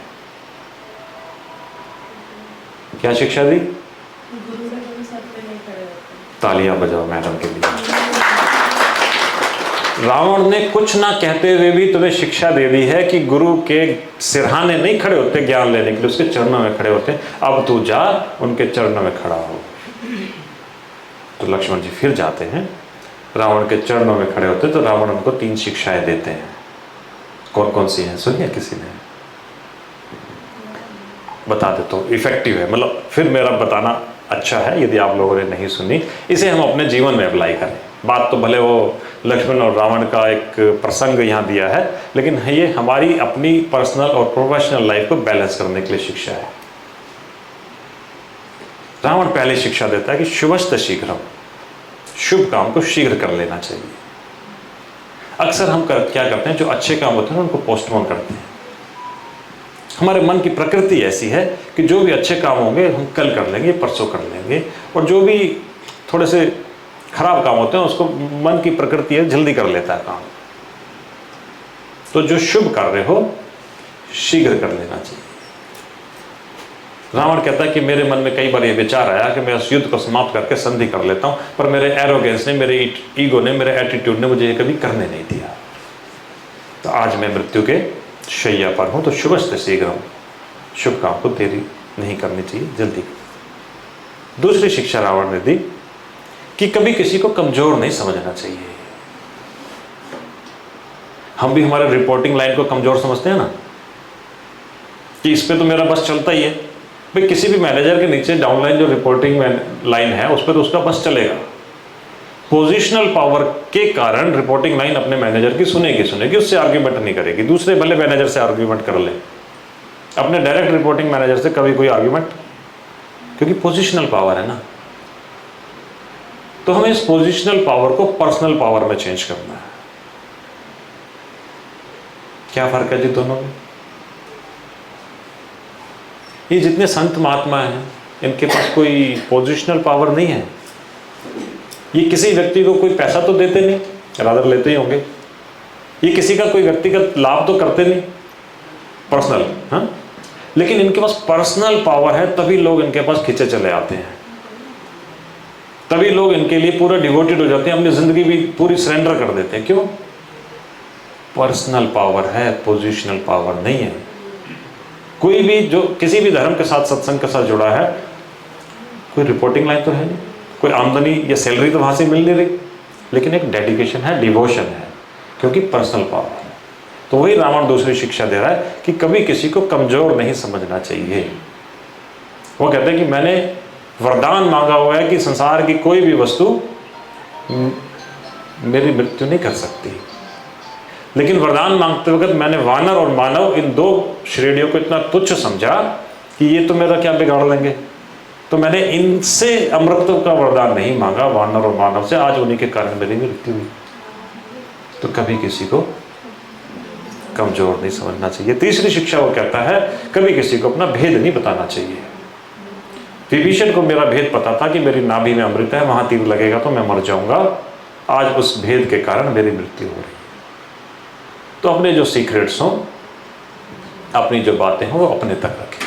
क्या शिक्षा दी? तालियां बजाओ मैडम के लिए। रावण ने कुछ ना कहते हुए भी तुम्हें शिक्षा दे दी है कि गुरु के सिरहाने नहीं खड़े होते ज्ञान लेने के लिए, उसके चरणों में खड़े होते। अब तू जा उनके चरणों में खड़ा हो। तो लक्ष्मण जी फिर जाते हैं, रावण के चरणों में खड़े होते। तो रावण उनको 3 शिक्षाएं देते हैं। कौन कौन सी हैं सुनिए किसी ने? बता दे तो इफेक्टिव है, मतलब फिर मेरा बताना अच्छा है यदि आप लोगों ने नहीं सुनी। इसे हम अपने जीवन में अप्लाई करें। बात तो भले वो लक्ष्मण और रावण का एक प्रसंग यहाँ दिया है, लेकिन ये हमारी अपनी पर्सनल और प्रोफेशनल लाइफ को बैलेंस करने के लिए शिक्षा है। रावण पहले शिक्षा देता है कि शुभस्त शीघ्रम, शुभ काम को शीघ्र कर लेना चाहिए। अक्सर हम क्या करते हैं, जो अच्छे काम होते हैं उनको पोस्टपोन करते हैं। हमारे मन की प्रकृति ऐसी है कि जो भी अच्छे काम होंगे हम कल कर लेंगे, परसों कर लेंगे, और जो भी थोड़े से खराब काम होते हैं उसको मन की प्रकृति है जल्दी कर लेता है काम। तो जो शुभ कार्य हो शीघ्र कर लेना चाहिए। रावण कहता है कि मेरे मन में कई बार ये विचार आया कि मैं उस युद्ध को समाप्त करके संधि कर लेता हूं, पर मेरे एरोगेंस ने, मेरे ईगो ने, मेरे एटीट्यूड ने मुझे ये कभी करने नहीं दिया। तो आज मैं मृत्यु के शैया पर हूं, तो शुभस्त शीघ्रम, शुभ काम को देरी नहीं करनी चाहिए, जल्दी। दूसरी शिक्षा रावण ने दी कि कभी किसी को कमजोर नहीं समझना चाहिए। हम भी हमारे रिपोर्टिंग लाइन को कमजोर समझते हैं ना, कि इस पे तो मेरा बस चलता ही है। भाई किसी भी मैनेजर के नीचे डाउनलाइन जो रिपोर्टिंग लाइन है उस पर तो उसका बस चलेगा। पोजिशनल पावर के कारण रिपोर्टिंग लाइन अपने मैनेजर की सुनेगी, उससे आर्ग्यूमेंट नहीं करेगी। दूसरे भले मैनेजर से आर्ग्यूमेंट कर ले, अपने डायरेक्ट रिपोर्टिंग मैनेजर से कभी कोई आर्ग्यूमेंट, क्योंकि पोजिशनल पावर है ना। तो हमें इस पोजिशनल पावर को पर्सनल पावर में चेंज करना है। क्या फर्क है जी दोनों में? ये जितने संत महात्मा हैं इनके पास कोई पोजिशनल पावर नहीं है। ये किसी व्यक्ति को कोई पैसा तो देते नहीं, रादर लेते ही होंगे। ये किसी का कोई व्यक्तिगत लाभ तो करते नहीं, पर्सनल, हाँ। लेकिन इनके पास पर्सनल पावर है, तभी लोग इनके पास खींचे चले आते हैं, तभी लोग इनके लिए पूरा डिवोटेड हो जाते हैं, अपनी जिंदगी भी पूरी सरेंडर कर देते हैं। क्यों? पर्सनल पावर है, पोजिशनल पावर नहीं है। कोई भी जो किसी भी धर्म के साथ, सत्संग के साथ जुड़ा है, कोई रिपोर्टिंग लाइन तो है नहीं, कोई आमदनी या सैलरी तो वहाँ से मिल नहीं रही, लेकिन एक डेडिकेशन है, डिवोशन है, क्योंकि पर्सनल पावर है। तो वही रावण दूसरी शिक्षा दे रहा है कि कभी किसी को कमजोर नहीं समझना चाहिए। वो कहते हैं कि मैंने वरदान मांगा हुआ है कि संसार की कोई भी वस्तु मेरी मृत्यु नहीं कर सकती, लेकिन वरदान मांगते वक्त मैंने वानर और मानव इन 2 श्रेणियों को इतना तुच्छ समझा कि ये तो मेरा क्या बिगाड़ लेंगे, तो मैंने इनसे अमृत का वरदान नहीं मांगा, वानर और मानव से। आज उन्हीं के कारण मेरी मृत्यु हुई। तो कभी किसी को कमजोर नहीं समझना चाहिए। तीसरी शिक्षा वो कहता है कभी किसी को अपना भेद नहीं बताना चाहिए। विभीषण को मेरा भेद पता था कि मेरी नाभि में अमृत है, वहां तीर लगेगा तो मैं मर जाऊंगा। आज उस भेद के कारण मेरी मृत्यु हो रही है। तो अपने जो सीक्रेट्स हों, अपनी जो बातें हों, वो अपने तक रखें,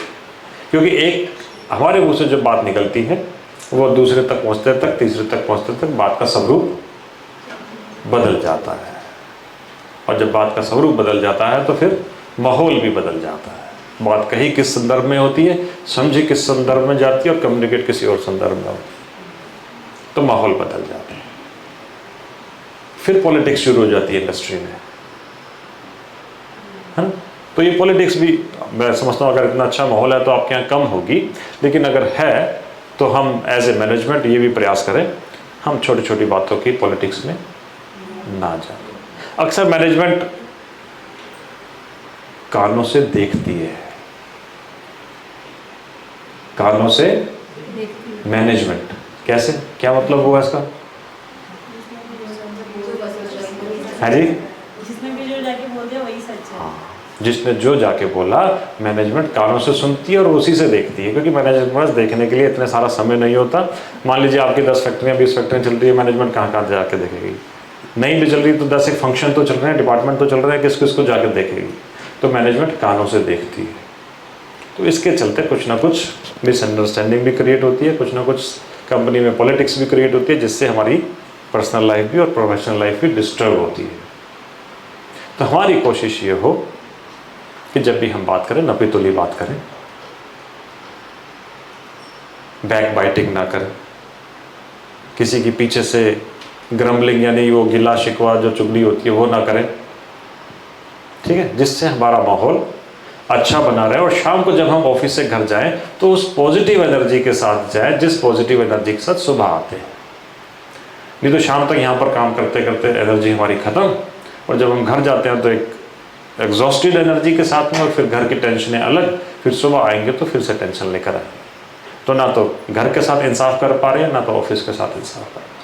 क्योंकि एक हमारे मुंह से जो बात निकलती है वो दूसरे तक पहुंचते तक, तीसरे तक पहुंचते तक बात का स्वरूप बदल जाता है। और जब बात का स्वरूप बदल जाता है तो फिर माहौल भी बदल जाता है। बात कही किस संदर्भ में होती है, समझी किस संदर्भ में जाती है और कम्युनिकेट किसी और संदर्भ में होती है, तो माहौल बदल जाता है। फिर पॉलिटिक्स शुरू हो जाती है इंडस्ट्री में, है ना। तो ये पॉलिटिक्स भी मैं समझता हूँ अगर इतना अच्छा माहौल है तो आपके यहाँ कम होगी, लेकिन अगर है तो हम एज ए मैनेजमेंट ये भी प्रयास करें हम छोटी छोटी बातों की पॉलिटिक्स में ना जाए। अक्सर मैनेजमेंट कानों से देखती है, कानों से मैनेजमेंट, कैसे, क्या मतलब हुआ इसका? है जी, जिसने भी जो जाके बोल दिया वही सच है। जिसने जो जाके बोला, मैनेजमेंट कानों से सुनती है और उसी से देखती है, क्योंकि मैनेजमेंट पास देखने के लिए इतने सारा समय नहीं होता। मान लीजिए आपकी 10 फैक्ट्रियाँ 20 फैक्ट्रियाँ चल रही है, मैनेजमेंट कहाँ कहाँ जाके देखेगी? नहीं भी चल रही तो 10 एक फंक्शन तो चल रहे हैं, डिपार्टमेंट तो चल रहे हैं, किस किस को जाकर देखेगी? तो मैनेजमेंट कानों से देखती है। तो इसके चलते कुछ ना कुछ मिसअंडरस्टैंडिंग भी क्रिएट होती है, कुछ ना कुछ कंपनी में पॉलिटिक्स भी क्रिएट होती है, जिससे हमारी पर्सनल लाइफ भी और प्रोफेशनल लाइफ भी डिस्टर्ब होती है। तो हमारी कोशिश ये हो कि जब भी हम बात करें नपीतुली बात करें, बैक बाइटिंग ना करें, किसी की पीछे से ग्रम्बलिंग यानी वो गिला शिकवा जो चुगली होती है वो ना करें, ठीक है, जिससे हमारा माहौल अच्छा बना रहे। और शाम को जब हम ऑफिस से घर जाएं तो उस पॉजिटिव एनर्जी के साथ जाएं जिस पॉजिटिव एनर्जी के साथ सुबह आते हैं। नहीं तो शाम तक यहाँ पर काम करते करते एनर्जी हमारी ख़त्म, और जब हम घर जाते हैं तो एक एग्जॉस्टेड एनर्जी के साथ में, और फिर घर की टेंशनें अलग, फिर सुबह आएंगे तो फिर से टेंशन लेकर आएंगे। तो ना तो घर के साथ इंसाफ कर पा रहे हैं, ना तो ऑफिस के साथ इंसाफ कर पा रहे हैं।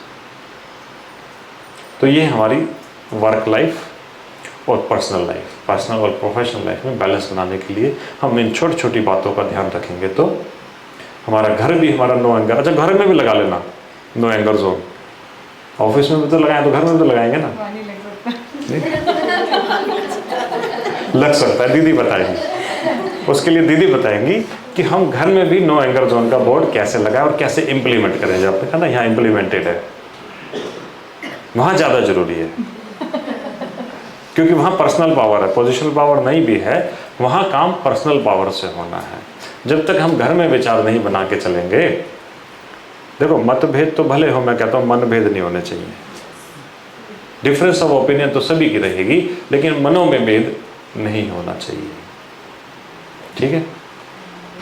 तो ये हमारी वर्क लाइफ और पर्सनल लाइफ, पर्सनल और प्रोफेशनल लाइफ में बैलेंस बनाने के लिए हम इन छोटी छोटी बातों का ध्यान रखेंगे तो हमारा घर भी हमारा नो एंगर, अच्छा घर में भी लगा लेना नो एंगर जोन। ऑफिस में भी तो लगाएं तो घर में भी तो लगाएंगे ना, लग सकता है। दीदी बताएगी, उसके लिए दीदी बताएंगी कि हम घर में भी नो एंगर जोन का बोर्ड कैसे लगाएं और कैसे इम्प्लीमेंट करें। जब आपने कहा ना यहाँ इम्प्लीमेंटेड है, वहाँ ज़्यादा जरूरी है, क्योंकि वहाँ पर्सनल पावर है, पोजिशनल पावर नहीं भी है, वहाँ काम पर्सनल पावर से होना है। जब तक हम घर में विचार नहीं बना के चलेंगे, देखो मतभेद तो भले हो, मैं कहता हूँ मनभेद नहीं होने चाहिए। डिफरेंस ऑफ ओपिनियन तो सभी की रहेगी, लेकिन मनों में भेद नहीं होना चाहिए, ठीक है।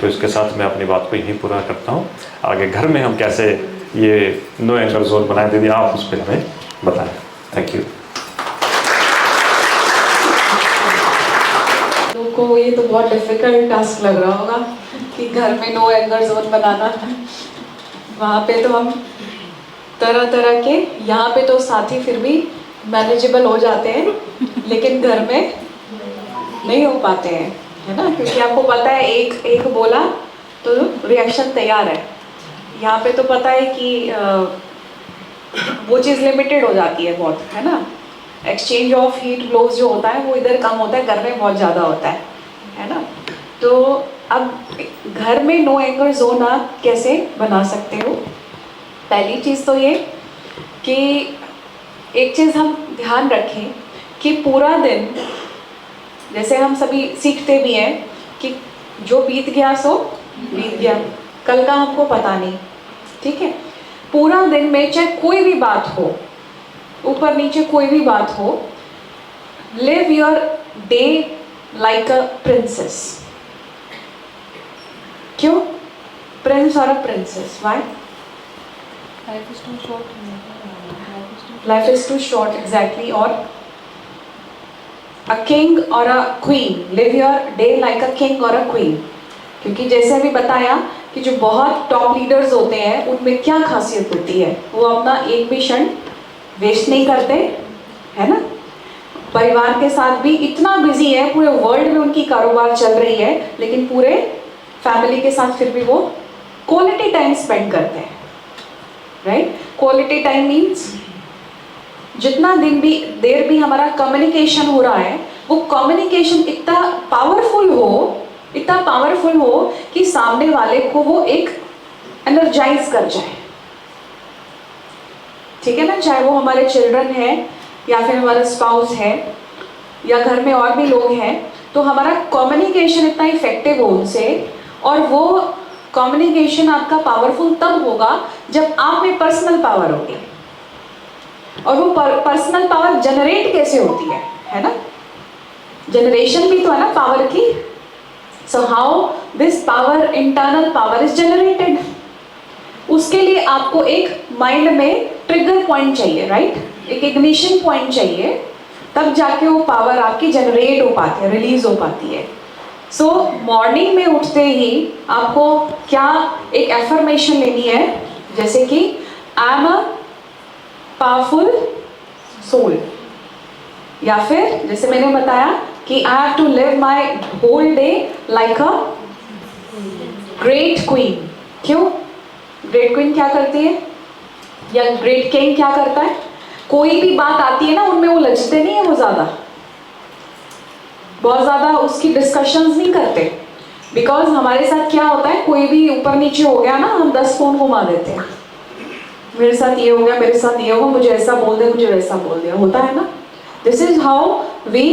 तो इसके साथ मैं अपनी बात को यहीं पूरा करता हूँ। आगे घर में हम कैसे ये नो एंगर जोन बनाए, दीदी आप उस पर हमें बताएं। Thank you. को ये तो बहुत डिफिकल्ट टास्क लग रहा होगा कि घर में नो एंगर जोन बनाना। वहाँ पे तो हम तरह तरह के, यहाँ पे तो साथी फिर भी मैनेजेबल हो जाते हैं, लेकिन घर में नहीं हो पाते हैं, है ना, क्योंकि आपको पता है एक बोला तो रिएक्शन तैयार है। यहाँ पे तो पता है कि वो चीज़ लिमिटेड हो जाती है बहुत, है ना। एक्सचेंज ऑफ हीट ब्लोज जो होता है वो इधर कम होता है, घर में बहुत ज़्यादा होता है ना। तो अब घर में नो एंगर जोन आप कैसे बना सकते हो? पहली चीज़ तो ये कि एक चीज़ हम ध्यान रखें कि पूरा दिन, जैसे हम सभी सीखते भी हैं कि जो बीत गया सो बीत गया, कल का हमको पता नहीं, ठीक है। पूरा दिन में चाहे कोई भी बात हो, ऊपर नीचे कोई भी बात हो, live your day like a princess. क्यों प्रिंस और a princess? Why? Life is too short. Life is too short, exactly. और अ किंग और a queen, live your day like a king और अ क्वीन। क्योंकि जैसे अभी बताया कि जो बहुत टॉप लीडर्स होते हैं उनमें क्या खासियत होती है, वो अपना एक भी क्षण वेस्ट नहीं करते, है ना। परिवार के साथ भी इतना बिजी है, पूरे वर्ल्ड में उनकी कारोबार चल रही है, लेकिन पूरे फैमिली के साथ फिर भी वो क्वालिटी टाइम स्पेंड करते हैं, राइट। क्वालिटी टाइम मीन्स जितना देर भी हमारा कम्युनिकेशन हो रहा है, वो कम्युनिकेशन इतना पावरफुल हो कि सामने वाले को वो एक एनर्जाइज कर जाए, ठीक है ना, चाहे वो हमारे चिल्ड्रन है या फिर हमारा स्पाउस है या घर में और भी लोग हैं, तो हमारा कम्युनिकेशन इतना इफेक्टिव हो उनसे, और वो कम्युनिकेशन आपका पावरफुल तब होगा जब आप में पर्सनल पावर होगी। और वो पर्सनल पावर जनरेट कैसे होती है ना, जनरेशन भी तो है ना पावर की। So how this power, internal power is generated, उसके लिए आपको एक माइंड में ट्रिगर पॉइंट चाहिए, राइट, एक इग्निशन पॉइंट चाहिए, तब जाके वो पावर आपकी जनरेट हो पाती है, रिलीज हो पाती है। सो मॉर्निंग में उठते ही आपको क्या एक एफर्मेशन लेनी है, जैसे कि I am a powerful soul, या फिर जैसे मैंने बताया कि I have to live my whole day like a great queen. क्यों? ग्रेट क्वीन क्या करती है, या ग्रेट किंग क्या करता है, कोई भी बात आती है ना उनमें वो लचते नहीं है, वो बहुत ज़्यादा उसकी डिस्कशंस नहीं करते, बिकॉज हमारे साथ क्या होता है, कोई भी ऊपर नीचे हो गया ना, हम 10 फोन घुमा देते हैं, मेरे साथ ये हो गया, मेरे साथ ये होगा, मुझे ऐसा बोल दे, मुझे वैसा बोल दिया, होता है ना। This is how we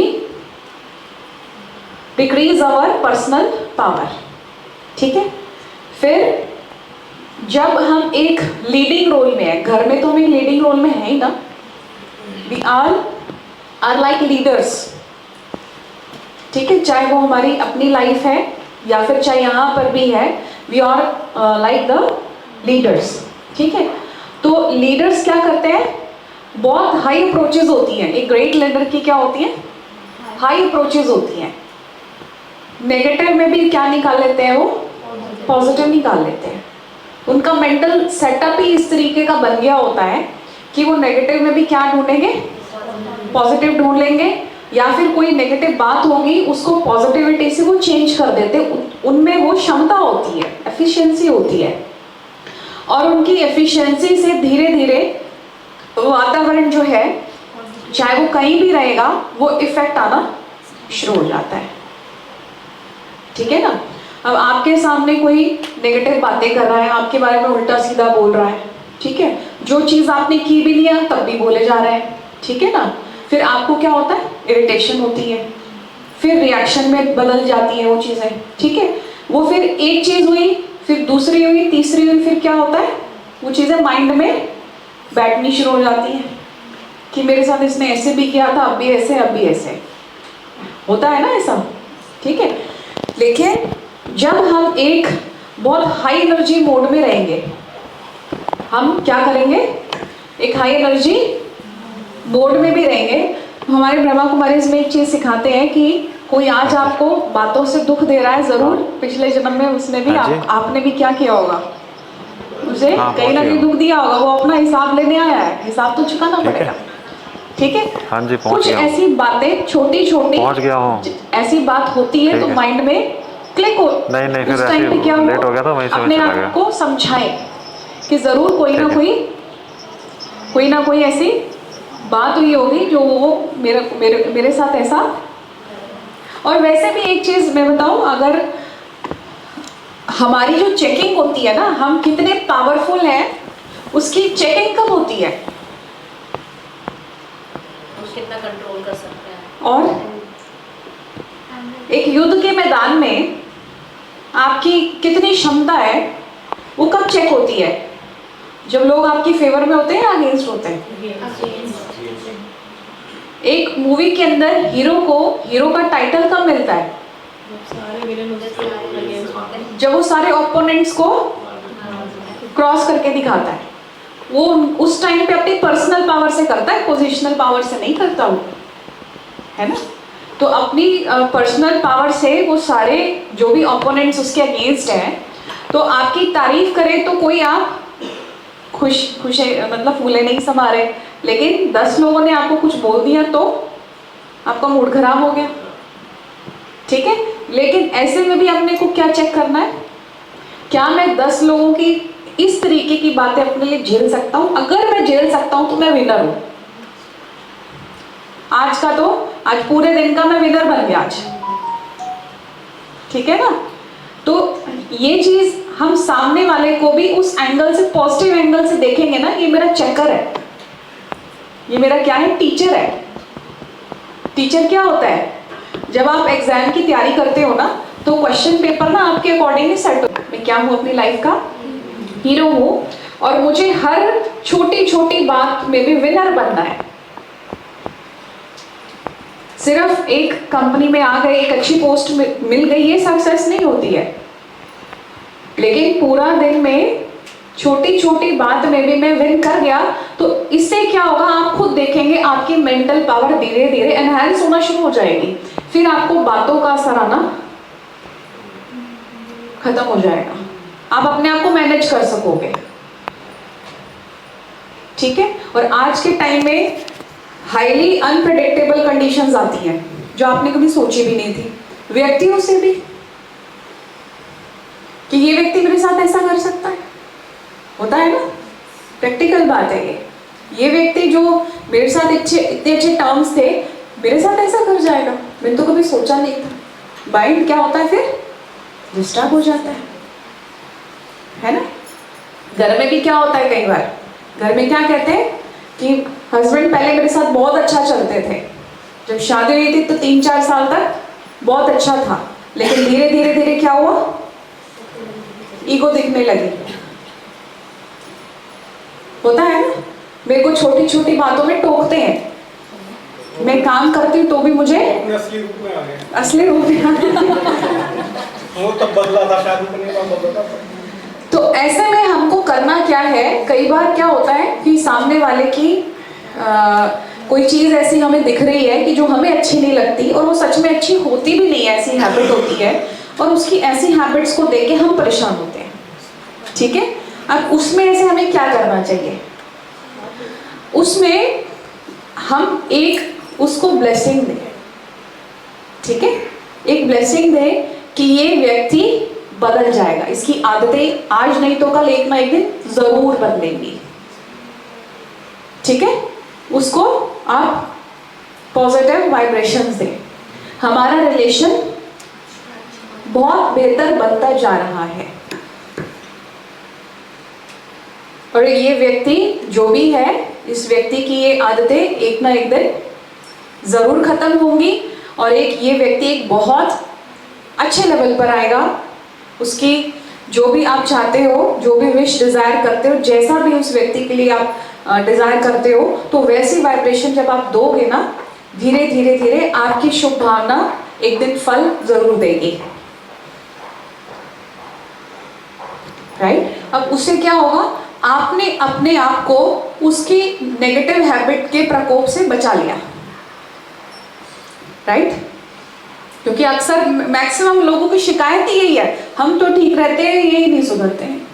decrease our personal power, ठीक है। फिर जब हम एक लीडिंग रोल में है, घर में तो हम एक लीडिंग रोल में है ही ना, वी आर लाइक लीडर्स, ठीक है, चाहे वो हमारी अपनी लाइफ है या फिर चाहे यहाँ पर भी है, we are like the leaders, ठीक है। तो लीडर्स क्या करते हैं, बहुत हाई अप्रोचेज होती हैं, एक ग्रेट लीडर की क्या होती है, हाई अप्रोचेज होती हैं। नेगेटिव में भी क्या निकाल लेते हैं वो, पॉजिटिव निकाल लेते हैं। उनका मेंटल सेटअप ही इस तरीके का बन गया होता है कि वो नेगेटिव में भी क्या ढूंढेंगे, पॉजिटिव ढूंढ लेंगे, या फिर कोई नेगेटिव बात होगी उसको पॉजिटिविटी से वो चेंज कर देते। उनमें वो क्षमता होती है, एफिशिएंसी होती है, और उनकी एफिशिएंसी से धीरे धीरे वातावरण जो है, चाहे वो कहीं भी रहेगा, वो इफेक्ट आना शुरू हो जाता है, ठीक है ना। अब आपके सामने कोई नेगेटिव बातें कर रहा है, आपके बारे में उल्टा सीधा बोल रहा है, ठीक है, जो चीज़ आपने की भी नहीं है तब भी बोले जा रहे हैं, ठीक है ना। फिर आपको क्या होता है, इरिटेशन होती है, फिर रिएक्शन में बदल जाती है वो चीज़ें, ठीक है। वो फिर एक चीज़ हुई, फिर दूसरी हुई, तीसरी हुई, फिर क्या होता है, वो चीज़ें माइंड में बैठनी शुरू हो जाती हैं कि मेरे साथ इसने ऐसे भी किया था, अब भी ऐसे, अब भी ऐसे होता है ना ऐसा, ठीक है। लेकिन जब हम एक बहुत हाई एनर्जी मोड में रहेंगे, हम क्या करेंगे, एक हाई एनर्जी मोड में भी रहेंगे। हमारे ब्रह्मा कुमारी में एक चीज़ सिखाते हैं कि कोई आज आपको बातों से दुख दे रहा है, ज़रूर पिछले जन्म में उसने भी आपने भी क्या किया होगा, उसे कहीं ना कहीं दुख दिया होगा, वो अपना हिसाब लेने आया है, हिसाब तो चुकाना पड़ेगा, ठीक है। हाँ जी, कुछ ऐसी बातें छोटी छोटी पहुंच गया हूँ, ऐसी बात होती है तो माइंड में क्लिक हो, नहीं फिर उस टाइम पे क्या लेट हो गया तो वहीं से अपने आप को समझाए कि जरूर कोई ना कोई ऐसी बात हुई होगी जो वो मेरे साथ ऐसा। और वैसे भी एक चीज मैं बताऊं, अगर हमारी जो चेकिंग होती है ना, हम कितने पावरफुल हैं उसकी चेकिंग कब होती है, हम कितना कंट्रोल कर सकते हैं। और एक युद्ध के मैदान में आपकी कितनी क्षमता है वो कब चेक होती है, जब लोग आपकी फेवर में होते हैं या अगेंस्ट होते हैं। एक मूवी के अंदर हीरो का टाइटल कब मिलता है, जब वो सारे ओपोनेंट्स को क्रॉस करके दिखाता है। वो उस टाइम पे अपनी पर्सनल पावर से करता है, पोजिशनल पावर से नहीं करता वो, है ना। तो अपनी पर्सनल पावर से वो सारे जो भी ओपोनेंट्स उसके अगेंस्ट हैं, तो आपकी तारीफ करे तो कोई आप खुश मतलब फूले नहीं समा रहे, लेकिन 10 लोगों ने आपको कुछ बोल दिया तो आपका मूड खराब हो गया, ठीक है। लेकिन ऐसे में भी अपने को क्या चेक करना है, क्या मैं 10 लोगों की इस तरीके की बातें अपने लिए झेल सकता हूँ। अगर मैं झेल सकता हूँ तो मैं विनर हूँ। आज पूरे दिन का मैं विनर बन गया आज, ठीक है ना। तो ये चीज हम सामने वाले को भी उस एंगल से, पॉजिटिव एंगल से देखेंगे ना, ये मेरा चेकर है, ये मेरा क्या है, टीचर है। टीचर क्या होता है, जब आप एग्जाम की तैयारी करते हो ना तो क्वेश्चन पेपर ना आपके अकॉर्डिंगली सेट हो। मैं क्या हूँ, अपनी लाइफ का हीरो हूँ और मुझे हर छोटी छोटी बात में भी विनर बनना है। सिर्फ एक कंपनी में आ गए, एक अच्छी पोस्ट मिल गई, ये सक्सेस नहीं होती है। लेकिन पूरा दिन में छोटी छोटी बात में भी मैं विन कर गया तो इससे क्या होगा, आप खुद देखेंगे आपकी मेंटल पावर धीरे धीरे एनहांस होना शुरू हो जाएगी। फिर आपको बातों का असर आना खत्म हो जाएगा, आप अपने आप को मैनेज कर सकोगे। ठीक है। और आज के टाइम में हाईली अनप्रेडिक्टेबल कंडीशंस आती हैं जो आपने कभी सोची भी नहीं थी, व्यक्तियों से भी, कि ये व्यक्ति मेरे साथ ऐसा कर सकता है, होता है ना, प्रैक्टिकल बात है ये व्यक्ति जो मेरे साथ इतने अच्छे टर्म्स थे, मेरे साथ ऐसा कर जाएगा, मैंने तो कभी सोचा नहीं था। माइंड क्या होता है, फिर डिस्टर्ब हो जाता है ना। घर में भी क्या होता है, कई बार घर में क्या कहते हैं कि हस्बैंड पहले मेरे साथ बहुत अच्छा चलते थे, जब शादी हुई थी तो 3-4 साल तक बहुत अच्छा था, लेकिन धीरे धीरे धीरे क्या हुआ, ईगो दिखने लगी। होता है ना, मेरे को छोटी छोटी बातों में टोकते हैं, मैं काम करती हूँ तो भी मुझे असली रूप में आ गया, असली रूप में वो तब बदला था, शादी करने के बाद बदला था। तो ऐसे में हमको करना क्या है, कई बार क्या होता है कि सामने वाले की कोई चीज़ ऐसी हमें दिख रही है कि जो हमें अच्छी नहीं लगती और वो सच में अच्छी होती भी नहीं है, ऐसी हैबिट होती है, और उसकी ऐसी हैबिट्स को देख के हम परेशान होते हैं। ठीक है। अब उसमें ऐसे हमें क्या करना चाहिए, उसमें हम एक उसको ब्लेसिंग दें। ठीक है, एक ब्लेसिंग दें कि ये व्यक्ति बदल जाएगा, इसकी आदतें आज नहीं तो कल एक ना एक दिन जरूर बदलेंगी। ठीक है, उसको आप पॉजिटिव वाइब्रेशंस दें, हमारा रिलेशन बहुत बेहतर बनता जा रहा है। और ये व्यक्ति जो भी है, इस व्यक्ति की ये आदतें एक ना एक दिन जरूर खत्म होंगी और ये व्यक्ति एक बहुत अच्छे लेवल पर आएगा। उसकी जो भी आप चाहते हो, जो भी विश डिजायर करते हो, जैसा भी उस व्यक्ति के लिए आप डिजायर करते हो, तो वैसी वाइब्रेशन जब आप दोगे ना, धीरे धीरे धीरे आपकी शुभ भावना एक दिन फल जरूर देगी। राइट। अब उससे क्या होगा, आपने अपने आप को उसकी नेगेटिव हैबिट के प्रकोप से बचा लिया। राइट। क्योंकि अक्सर मैक्सिमम लोगों की शिकायत ही यही है, हम तो ठीक रहते हैं, यही नहीं सुधरते हैं।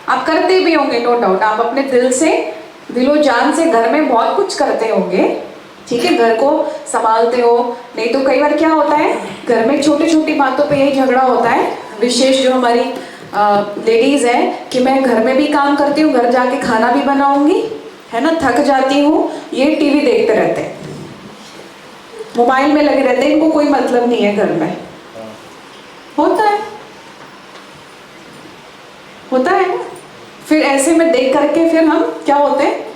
आप करते भी होंगे, नो डाउट, आप अपने दिल से, दिलो जान से घर में बहुत कुछ करते होंगे। ठीक है, घर को संभालते हो, नहीं तो कई बार क्या होता है, घर में छोटी छोटी बातों पे यही झगड़ा होता है। विशेष जो हमारी लेडीज है कि मैं घर में भी काम करती हूँ, घर जाके खाना भी बनाऊंगी, है ना, थक जाती हूँ, ये टीवी देखते रहते हैं, मोबाइल में लगे रहते हैं, इनको कोई मतलब नहीं है घर में। होता है ना। फिर ऐसे में देख करके फिर हम क्या होते हैं,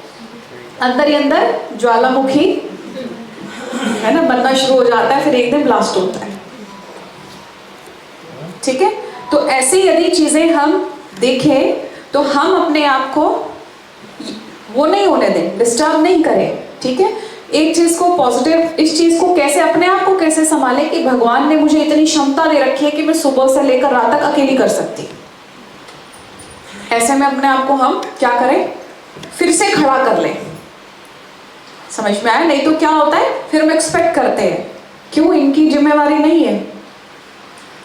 अंदर ही अंदर ज्वालामुखी, है ना, बनना शुरू हो जाता है, फिर एक दिन ब्लास्ट होता है। ठीक है। तो ऐसी यदि चीजें हम देखें तो हम अपने आप को वो नहीं होने दें, डिस्टर्ब नहीं करें। ठीक है। एक चीज को पॉजिटिव, इस चीज को कैसे, अपने आप को कैसे संभालें कि भगवान ने मुझे इतनी क्षमता दे रखी है कि मैं सुबह से लेकर रात तक अकेली कर सकती। ऐसे में अपने आप को हम क्या करें, फिर से खड़ा कर लें। समझ में आया। नहीं तो क्या होता है, फिर हम एक्सपेक्ट करते हैं, क्यों, इनकी जिम्मेवारी नहीं है,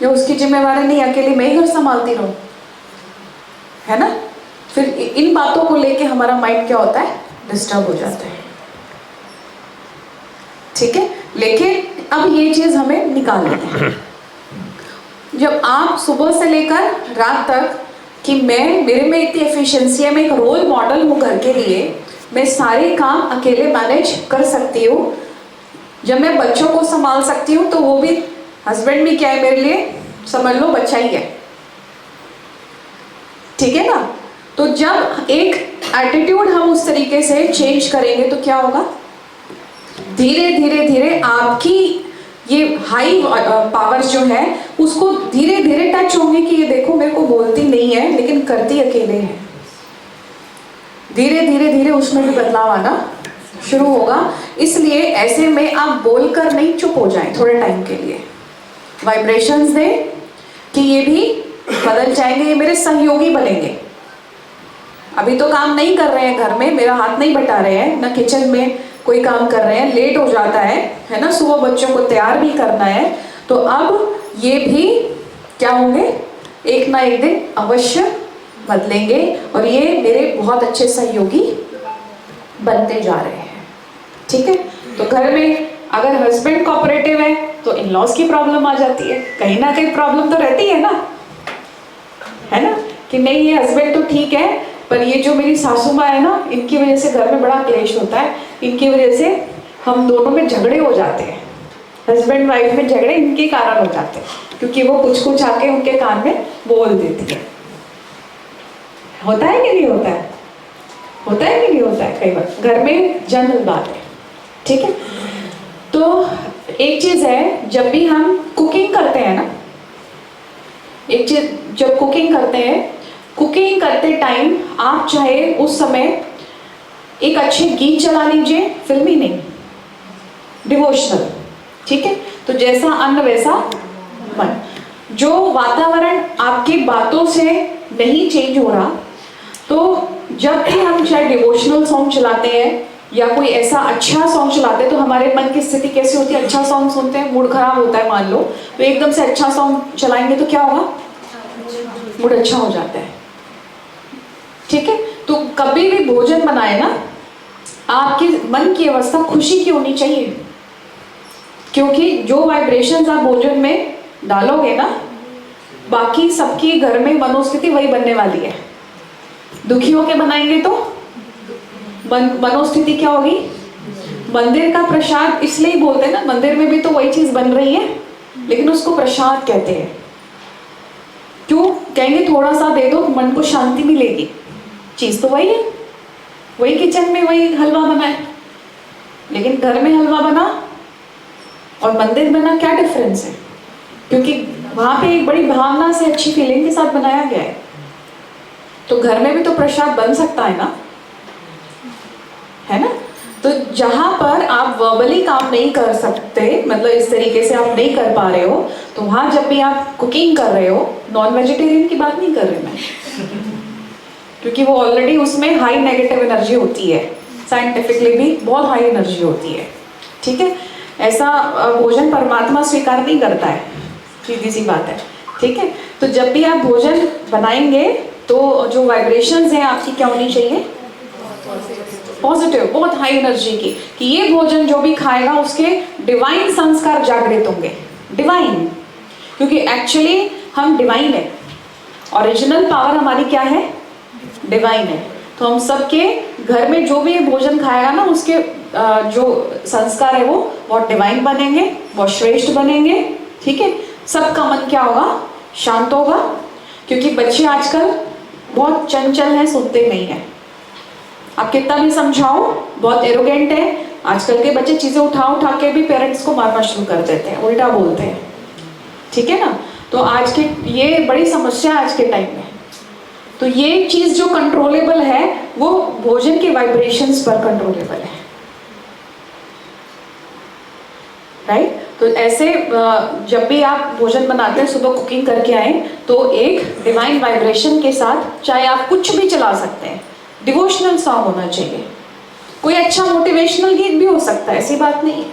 या उसकी जिम्मेवारी नहीं, अकेले मैं ही घर संभालती रहूं, है ना। फिर इन बातों को लेके हमारा माइंड क्या होता है, डिस्टर्ब हो जाता है। ठीक है। लेकिन अब ये चीज हमें निकालनी है। जब आप सुबह से लेकर रात तक कि मेरे में इतनी एफिशिएंसी है, मैं एक रोल मॉडल हूँ घर के लिए, मैं सारे काम अकेले मैनेज कर सकती हूँ, जब मैं बच्चों को संभाल सकती हूँ तो वो भी हस्बैंड भी क्या है मेरे लिए, समझ लो बच्चा ही है, ठीक है ना। तो जब एक एटीट्यूड हम उस तरीके से चेंज करेंगे तो क्या होगा, धीरे धीरे धीरे आपकी ये हाई पावर्स जो है उसको धीरे धीरे टच होंगे कि ये देखो मेरे को बोलती नहीं है लेकिन करती अकेले है। धीरे धीरे धीरे उसमें भी बदलाव आना शुरू होगा। इसलिए ऐसे में आप बोलकर नहीं चुप हो जाएं, थोड़े टाइम के लिए वाइब्रेशंस दें कि ये भी बदल जाएंगे, ये मेरे सहयोगी बनेंगे। अभी तो काम नहीं कर रहे हैं घर में, मेरा हाथ नहीं बटा रहे हैं, ना किचन में कोई काम कर रहे हैं, लेट हो जाता है ना, सुबह बच्चों को तैयार भी करना है। तो अब ये भी क्या होंगे, एक ना एक दिन अवश्य बदलेंगे और ये मेरे बहुत अच्छे सहयोगी बनते जा रहे हैं, ठीक है। तो घर में अगर हस्बैंड कोऑपरेटिव है तो इन लॉज की प्रॉब्लम आ जाती है, कहीं ना कहीं प्रॉब्लम तो रहती है ना कि नहीं ये हस्बैंड तो ठीक है पर ये जो मेरी सासू माँ है ना, इनकी वजह से घर में बड़ा क्लेश होता है, इनकी वजह से हम दोनों में झगड़े हो जाते हैं, हस्बैंड वाइफ में झगड़े इनके कारण हो जाते हैं क्योंकि वो कुछ आके उनके कान में बोल देती है। होता है कि नहीं होता है, होता है कि नहीं होता है, कई बार घर में जनरल बात है, ठीक है। तो एक चीज है, जब भी हम कुकिंग करते हैं ना, एक चीज जब कुकिंग करते हैं, कुकिंग करते टाइम आप चाहे उस समय एक अच्छे गीत चला लीजिए, फिल्मी नहीं, डिवोशनल, ठीक है। तो जैसा अन्न वैसा मन, जो वातावरण आपकी बातों से नहीं चेंज हो रहा, तो जब भी हम चाहे डिवोशनल सॉन्ग चलाते हैं या कोई ऐसा अच्छा सॉन्ग चलाते हैं तो हमारे मन की स्थिति कैसी होती है, अच्छा सॉन्ग सुनते हैं मूड खराब होता है मान लो, तो एकदम से अच्छा सॉन्ग चलाएंगे तो क्या होगा, मूड अच्छा हो जाता है, ठीक है। तो कभी भी भोजन बनाए ना, आपके मन की अवस्था खुशी की होनी चाहिए, क्योंकि जो वाइब्रेशंस आप भोजन में डालोगे ना, बाकी सबकी घर में मनोस्थिति वही बनने वाली है। दुखी होके बनाएंगे तो मनोस्थिति क्या होगी। मंदिर का प्रसाद इसलिए बोलते हैं ना, मंदिर में भी तो वही चीज बन रही है लेकिन उसको प्रसाद कहते हैं। क्यों कहेंगे, थोड़ा सा दे दो मन को शांति मिलेगी, चीज तो वही है, वही किचन में वही हलवा बना है, लेकिन घर में हलवा बना और मंदिर बना क्या डिफरेंस है, क्योंकि वहां पे एक बड़ी भावना से अच्छी फीलिंग के साथ बनाया गया है। तो घर में भी तो प्रसाद बन सकता है ना। तो जहां पर आप वर्बली काम नहीं कर सकते, मतलब इस तरीके से आप नहीं कर पा रहे हो, तो वहां जब भी आप कुकिंग कर रहे हो, नॉन वेजिटेरियन की बात नहीं कर रही मैं क्योंकि वो ऑलरेडी उसमें हाई नेगेटिव एनर्जी होती है, साइंटिफिकली भी बहुत हाई एनर्जी होती है, ठीक है। ऐसा भोजन परमात्मा स्वीकार नहीं करता है, सीधी सी बात है, ठीक है। तो जब भी आप भोजन बनाएंगे तो जो वाइब्रेशंस हैं आपकी क्या होनी चाहिए, पॉजिटिव, बहुत हाई एनर्जी की, कि ये भोजन जो भी खाएगा उसके डिवाइन संस्कार जागृत होंगे। डिवाइन, क्योंकि एक्चुअली हम डिवाइन है, ओरिजिनल पावर हमारी क्या है, डिवाइन है। तो हम सबके घर में जो भी ये भोजन खाएगा ना, उसके जो संस्कार है वो बहुत डिवाइन बनेंगे, बहुत श्रेष्ठ बनेंगे, ठीक है। सबका मन क्या होगा, शांत होगा, क्योंकि बच्चे आजकल बहुत चंचल हैं, सुनते नहीं हैं। आप कितना भी समझाओ, बहुत एरोगेंट है आजकल के बच्चे, चीजें उठा के भी पेरेंट्स को मारना शुरू कर देते हैं, उल्टा बोलते हैं, ठीक है ना। तो आज के ये बड़ी समस्या है आज के टाइम में। तो ये चीज जो कंट्रोलेबल है वो भोजन के वाइब्रेशंस पर कंट्रोलेबल है, राइट। तो ऐसे जब भी आप भोजन बनाते हैं, सुबह कुकिंग करके आए तो एक डिवाइन वाइब्रेशन के साथ, चाहे आप कुछ भी चला सकते हैं, डिवोशनल सॉन्ग होना चाहिए, कोई अच्छा मोटिवेशनल गीत भी हो सकता है, ऐसी बात नहीं है।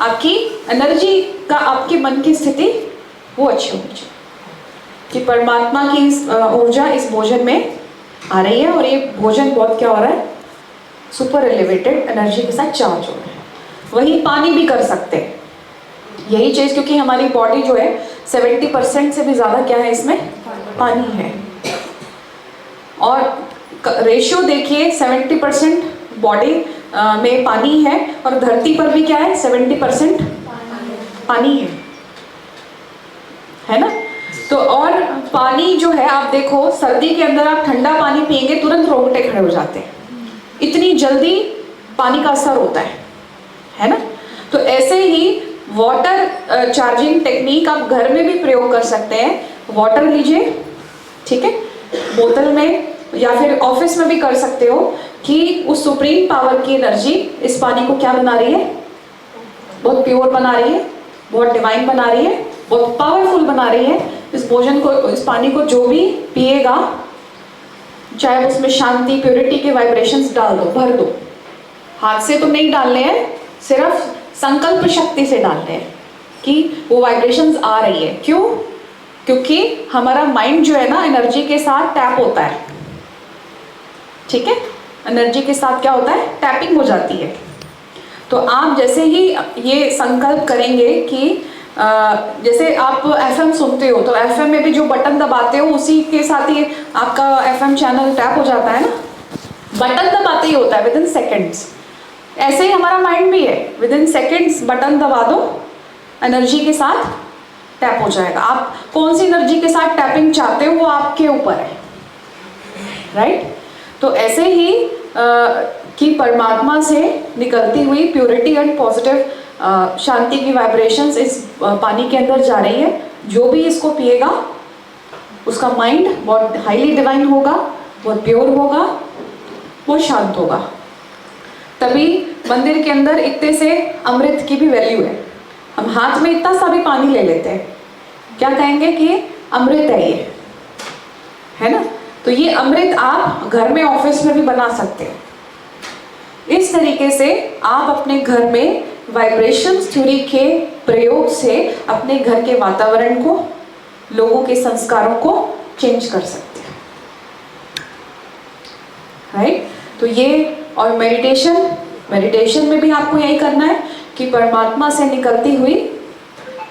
आपकी एनर्जी का, आपके मन की स्थिति वो अच्छी होनी चाहिए कि परमात्मा की ऊर्जा इस भोजन में आ रही है और ये भोजन बहुत क्या हो रहा है, सुपर एलिवेटेड एनर्जी के साथ चार्ज हो रहा है। वही पानी भी कर सकते हैं यही चीज, क्योंकि हमारी बॉडी जो है 70% से भी ज़्यादा क्या है, इसमें पानी है। और रेशियो देखिए, 70% बॉडी में पानी है और धरती पर भी क्या है, 70% पानी है। है ना। तो और पानी जो है, आप देखो सर्दी के अंदर आप ठंडा पानी पिएंगे तुरंत रोंगटे खड़े हो जाते हैं, इतनी जल्दी पानी का असर होता है ना। तो ऐसे ही वाटर चार्जिंग टेक्निक आप घर में भी प्रयोग कर सकते हैं। वाटर लीजिए, ठीक है, बोतल में, या फिर ऑफिस में भी कर सकते हो कि उस सुप्रीम पावर की एनर्जी इस पानी को क्या बना रही है, बहुत प्योर बना रही है, बहुत डिवाइन बना रही है, बहुत पावरफुल बना रही है। इस भोजन को, इस पानी को जो भी पिएगा, चाहे उसमें शांति, प्योरिटी के वाइब्रेशंस डाल दो, भर दो। हाथ से तो नहीं डालने हैं, सिर्फ संकल्प शक्ति से डालने हैं कि वो वाइब्रेशंस आ रही है। क्यों? क्योंकि हमारा माइंड जो है ना एनर्जी के साथ टैप होता है, ठीक है, एनर्जी के साथ क्या होता है, टैपिंग हो जाती है। तो आप जैसे ही ये संकल्प करेंगे कि जैसे आप एफएम सुनते हो, तो एफएम में भी जो बटन दबाते हो उसी के साथ ही आपका एफएम चैनल टैप हो जाता है ना, बटन दबाते ही होता है विद इन सेकेंड्स। ऐसे ही हमारा माइंड भी है, विद इन सेकेंड्स बटन दबा दो, एनर्जी के साथ टैप हो जाएगा। आप कौन सी एनर्जी के साथ टैपिंग चाहते हो वो आपके ऊपर है, राइट। तो ऐसे ही कि परमात्मा से निकलती हुई प्योरिटी एंड पॉजिटिव शांति की वाइब्रेशंस इस पानी के अंदर जा रही है। जो भी इसको पिएगा उसका माइंड बहुत हाईली डिवाइन होगा, बहुत प्योर होगा, वो शांत होगा। तभी मंदिर के अंदर इतने से अमृत की भी वैल्यू है। हम हाथ में इतना सा भी पानी ले लेते हैं, क्या कहेंगे कि अमृत है ये, है ना। तो ये अमृत आप घर में, ऑफिस में भी बना सकते हैं। इस तरीके से आप अपने घर में वाइब्रेशंस थ्योरी के प्रयोग से अपने घर के वातावरण को, लोगों के संस्कारों को चेंज कर सकते हैं, राइट। तो ये, और मेडिटेशन में भी आपको यही करना है कि परमात्मा से निकलती हुई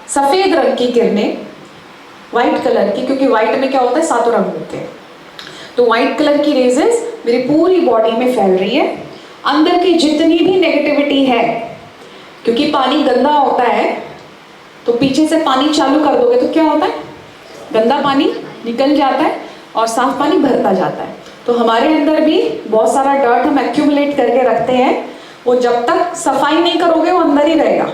सफेद रंग की किरणें, व्हाइट कलर की, क्योंकि व्हाइट में क्या होता है, सातों रंग होते हैं। तो व्हाइट कलर की रेजेस मेरी पूरी बॉडी में फैल रही है। अंदर की जितनी भी नेगेटिविटी है, क्योंकि पानी गंदा होता है, तो पीछे से पानी चालू कर दोगे तो क्या होता है, गंदा पानी निकल जाता है और साफ पानी भरता जाता है। तो हमारे अंदर भी बहुत सारा डर्ट हम एक्यूमुलेट करके रखते हैं, वो जब तक सफाई नहीं करोगे वो अंदर ही रहेगा,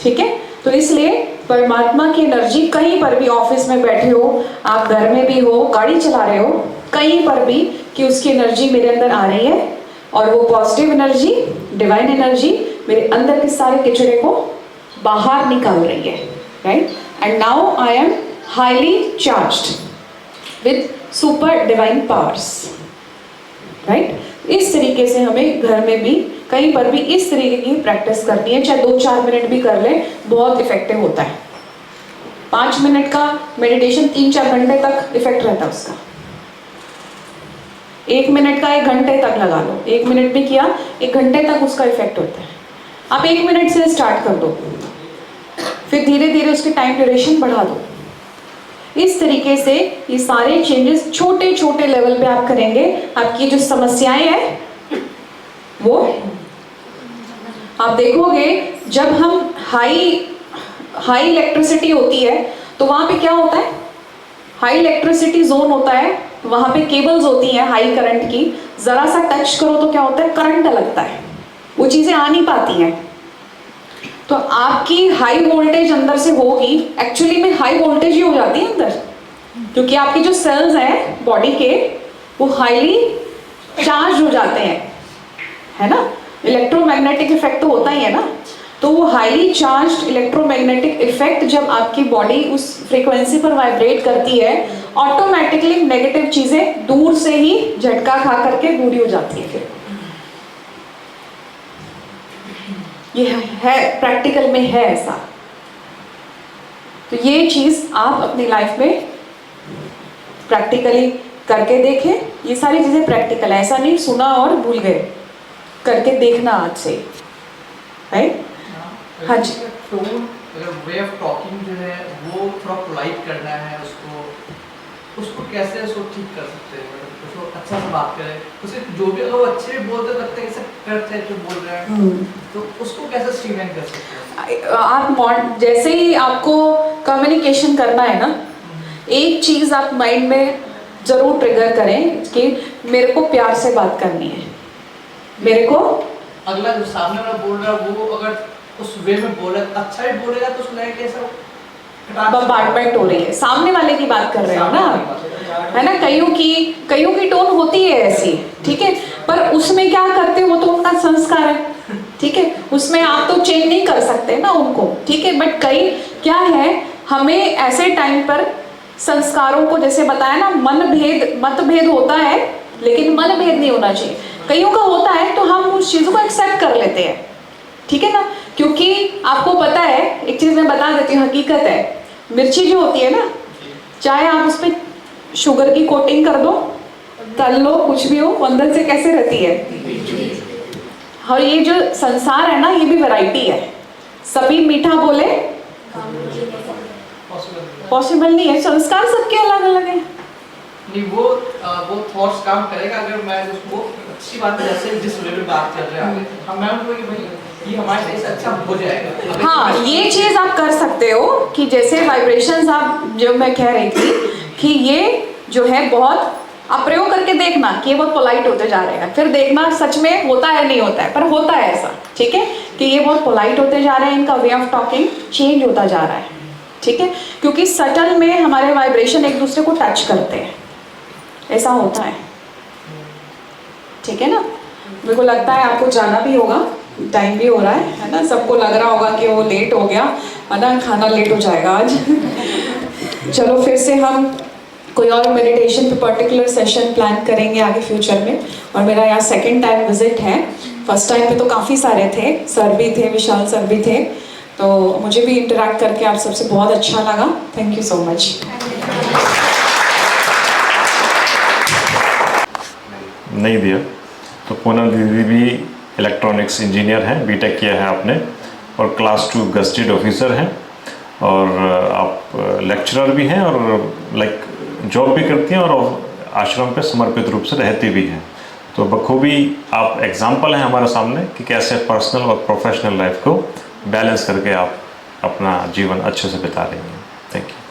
ठीक है। तो इसलिए परमात्मा की एनर्जी कहीं पर भी, ऑफिस में बैठे हो, आप घर में भी हो, गाड़ी चला रहे हो, कहीं पर भी, कि उसकी एनर्जी मेरे अंदर आ रही है और वो पॉजिटिव एनर्जी, डिवाइन एनर्जी मेरे अंदर के सारे किचड़े को बाहर निकाल रही है, right. And now I am highly charged with super divine powers, right. इस तरीके से हमें घर में भी, कहीं पर भी इस तरीके की प्रैक्टिस करनी है। चाहे 2-4 मिनट भी कर ले, बहुत इफेक्टिव होता है। 5 मिनट का मेडिटेशन 3-4 घंटे तक इफेक्ट रहता है उसका। 1 मिनट का 1 घंटे तक लगा लो, 1 मिनट भी किया 1 घंटे तक उसका इफेक्ट होता है। आप 1 मिनट से स्टार्ट कर दो, फिर धीरे धीरे उसकी टाइम ड्यूरेशन बढ़ा दो। इस तरीके से ये सारे चेंजेस छोटे छोटे लेवल पे आप करेंगे, आपकी जो समस्याएं हैं वो आप देखोगे। जब हम हाई इलेक्ट्रिसिटी होती है तो वहाँ पे क्या होता है, हाई इलेक्ट्रिसिटी जोन होता है, वहाँ पे केबल्स होती हैं हाई करंट की, ज़रा सा टच करो तो क्या होता है, करंट लगता है, वो चीज़ें आ नहीं पाती हैं। तो आपकी हाई वोल्टेज अंदर से होगी, एक्चुअली में हाई वोल्टेज ही हो जाती है अंदर, क्योंकि आपकी जो सेल्स हैं बॉडी के वो हाईली चार्ज हो जाते हैं, है ना। इलेक्ट्रोमैग्नेटिक इफेक्ट तो होता ही है ना। तो वो हाईली चार्ज्ड इलेक्ट्रोमैग्नेटिक इफेक्ट जब आपकी बॉडी उस फ्रीक्वेंसी पर वाइब्रेट करती है, ऑटोमेटिकली नेगेटिव चीजें दूर से ही झटका खा करके दूरी हो जाती है। फिर ये है, प्रैक्टिकल में है ऐसा। तो ये चीज आप अपनी लाइफ में प्रैक्टिकली करके देखें। ये सारी चीजें प्रैक्टिकल है, ऐसा नहीं सुना और भूल गए, करके देखना आज से, राइट। हाँ जी। टोन, वे ऑफ टॉकिंग जो है वो थोड़ा पोलाइट करना है, उसको कैसे उसको ठीक कर सकते हैं, मतलब उसको अच्छा से बात करें, उसे जो भी लोग अच्छे बोलते लगते हैं, करते हैं जो बोल रहे हैं, तो उसको कैसे स्ट्रीमलाइन कर सकते हैं। आप जैसे ही आपको कम्युनिकेशन करना है ना, एक चीज़ आप माइंड में ज़रूर ट्रिगर करें कि मेरे को प्यार से बात करनी है, मेरे को अगला जो सामने वाला बोल रहा है वो अगर उस वे में बोले अच्छा भी बोलेगा तो उसको लगेगा कैसा बम्बार्डमेंट हो रही है, सामने वाले की बात कर रहे हो ना, है ना। कईयों की टोन होती है ऐसी, ठीक है, पर उसमें क्या करते हो वो तो उनका संस्कार है, ठीक है, उसमें आप तो चेंज नहीं कर सकते ना उनको, ठीक है। बट कई क्या है, हमें ऐसे टाइम पर संस्कारों को जैसे बताया ना, मतभेद होता है लेकिन मनभेद नहीं होना चाहिए। कईयों का होता है तो हम उस चीज़ को एक्सेप्ट कर लेते हैं, ठीक है ना, क्योंकि आपको पता है, एक चीज़ मैं बता देती हूँ, हकीकत है, मिर्ची जो होती है ना, चाहे आप उस पर शुगर की कोटिंग कर दो, तल लो, कुछ भी हो, अंदर से कैसे रहती है। और ये जो संसार है ना, ये भी वैरायटी है, सभी मीठा बोले पॉसिबल नहीं है, संस्कार सबके अलग अलग है। नहीं वो थॉट्स काम करेगा अगर मैं उसको अच्छी बात है, जैसे जिस वे में बात चल रहा है हम मैं उनको कि भाई ये हमारे सही से अच्छा हो जाएगा। हाँ, ये चीज़ आप कर सकते हो कि जैसे वाइब्रेशंस आप जो मैं कह रही थी कि ये जो है बहुत आप प्रयोग करके देखना कि ये बहुत पोलाइट होते जा रहे हैं, फिर देखना सच में होता है नहीं होता है, पर होता है ऐसा, ठीक है, कि ये बहुत पोलाइट होते जा रहे हैं, इनका वे ऑफ टॉकिंग चेंज होता जा रहा है, ठीक है, क्योंकि सटल में हमारे वाइब्रेशन एक दूसरे को टच करते हैं, ऐसा होता है, ठीक है ना। मेरे को लगता है आपको जाना भी होगा, टाइम भी हो रहा है ना, सबको लग रहा होगा कि वो लेट हो गया है ना, खाना लेट हो जाएगा आज। चलो फिर से हम कोई और मेडिटेशन पे पर्टिकुलर सेशन प्लान करेंगे आगे फ्यूचर में। और मेरा यहाँ सेकंड टाइम विजिट है, फर्स्ट टाइम पे तो काफ़ी सारे थे, सर भी थे, विशाल सर भी थे, तो मुझे भी इंटरेक्ट करके आप सबसे बहुत अच्छा लगा। Thank you so much. नहीं दिया तो पूनम दीदी भी इलेक्ट्रॉनिक्स इंजीनियर हैं, बीटेक किया है आपने, और क्लास 2 गस्टेड ऑफिसर हैं, और आप लेक्चरर भी हैं, और लाइक जॉब भी करती हैं, और आश्रम पे समर्पित रूप से रहती भी हैं। तो बखूबी आप एग्जाम्पल हैं हमारे सामने कि कैसे पर्सनल और प्रोफेशनल लाइफ को बैलेंस करके आप अपना जीवन अच्छे से बिता रही हैं। Thank you.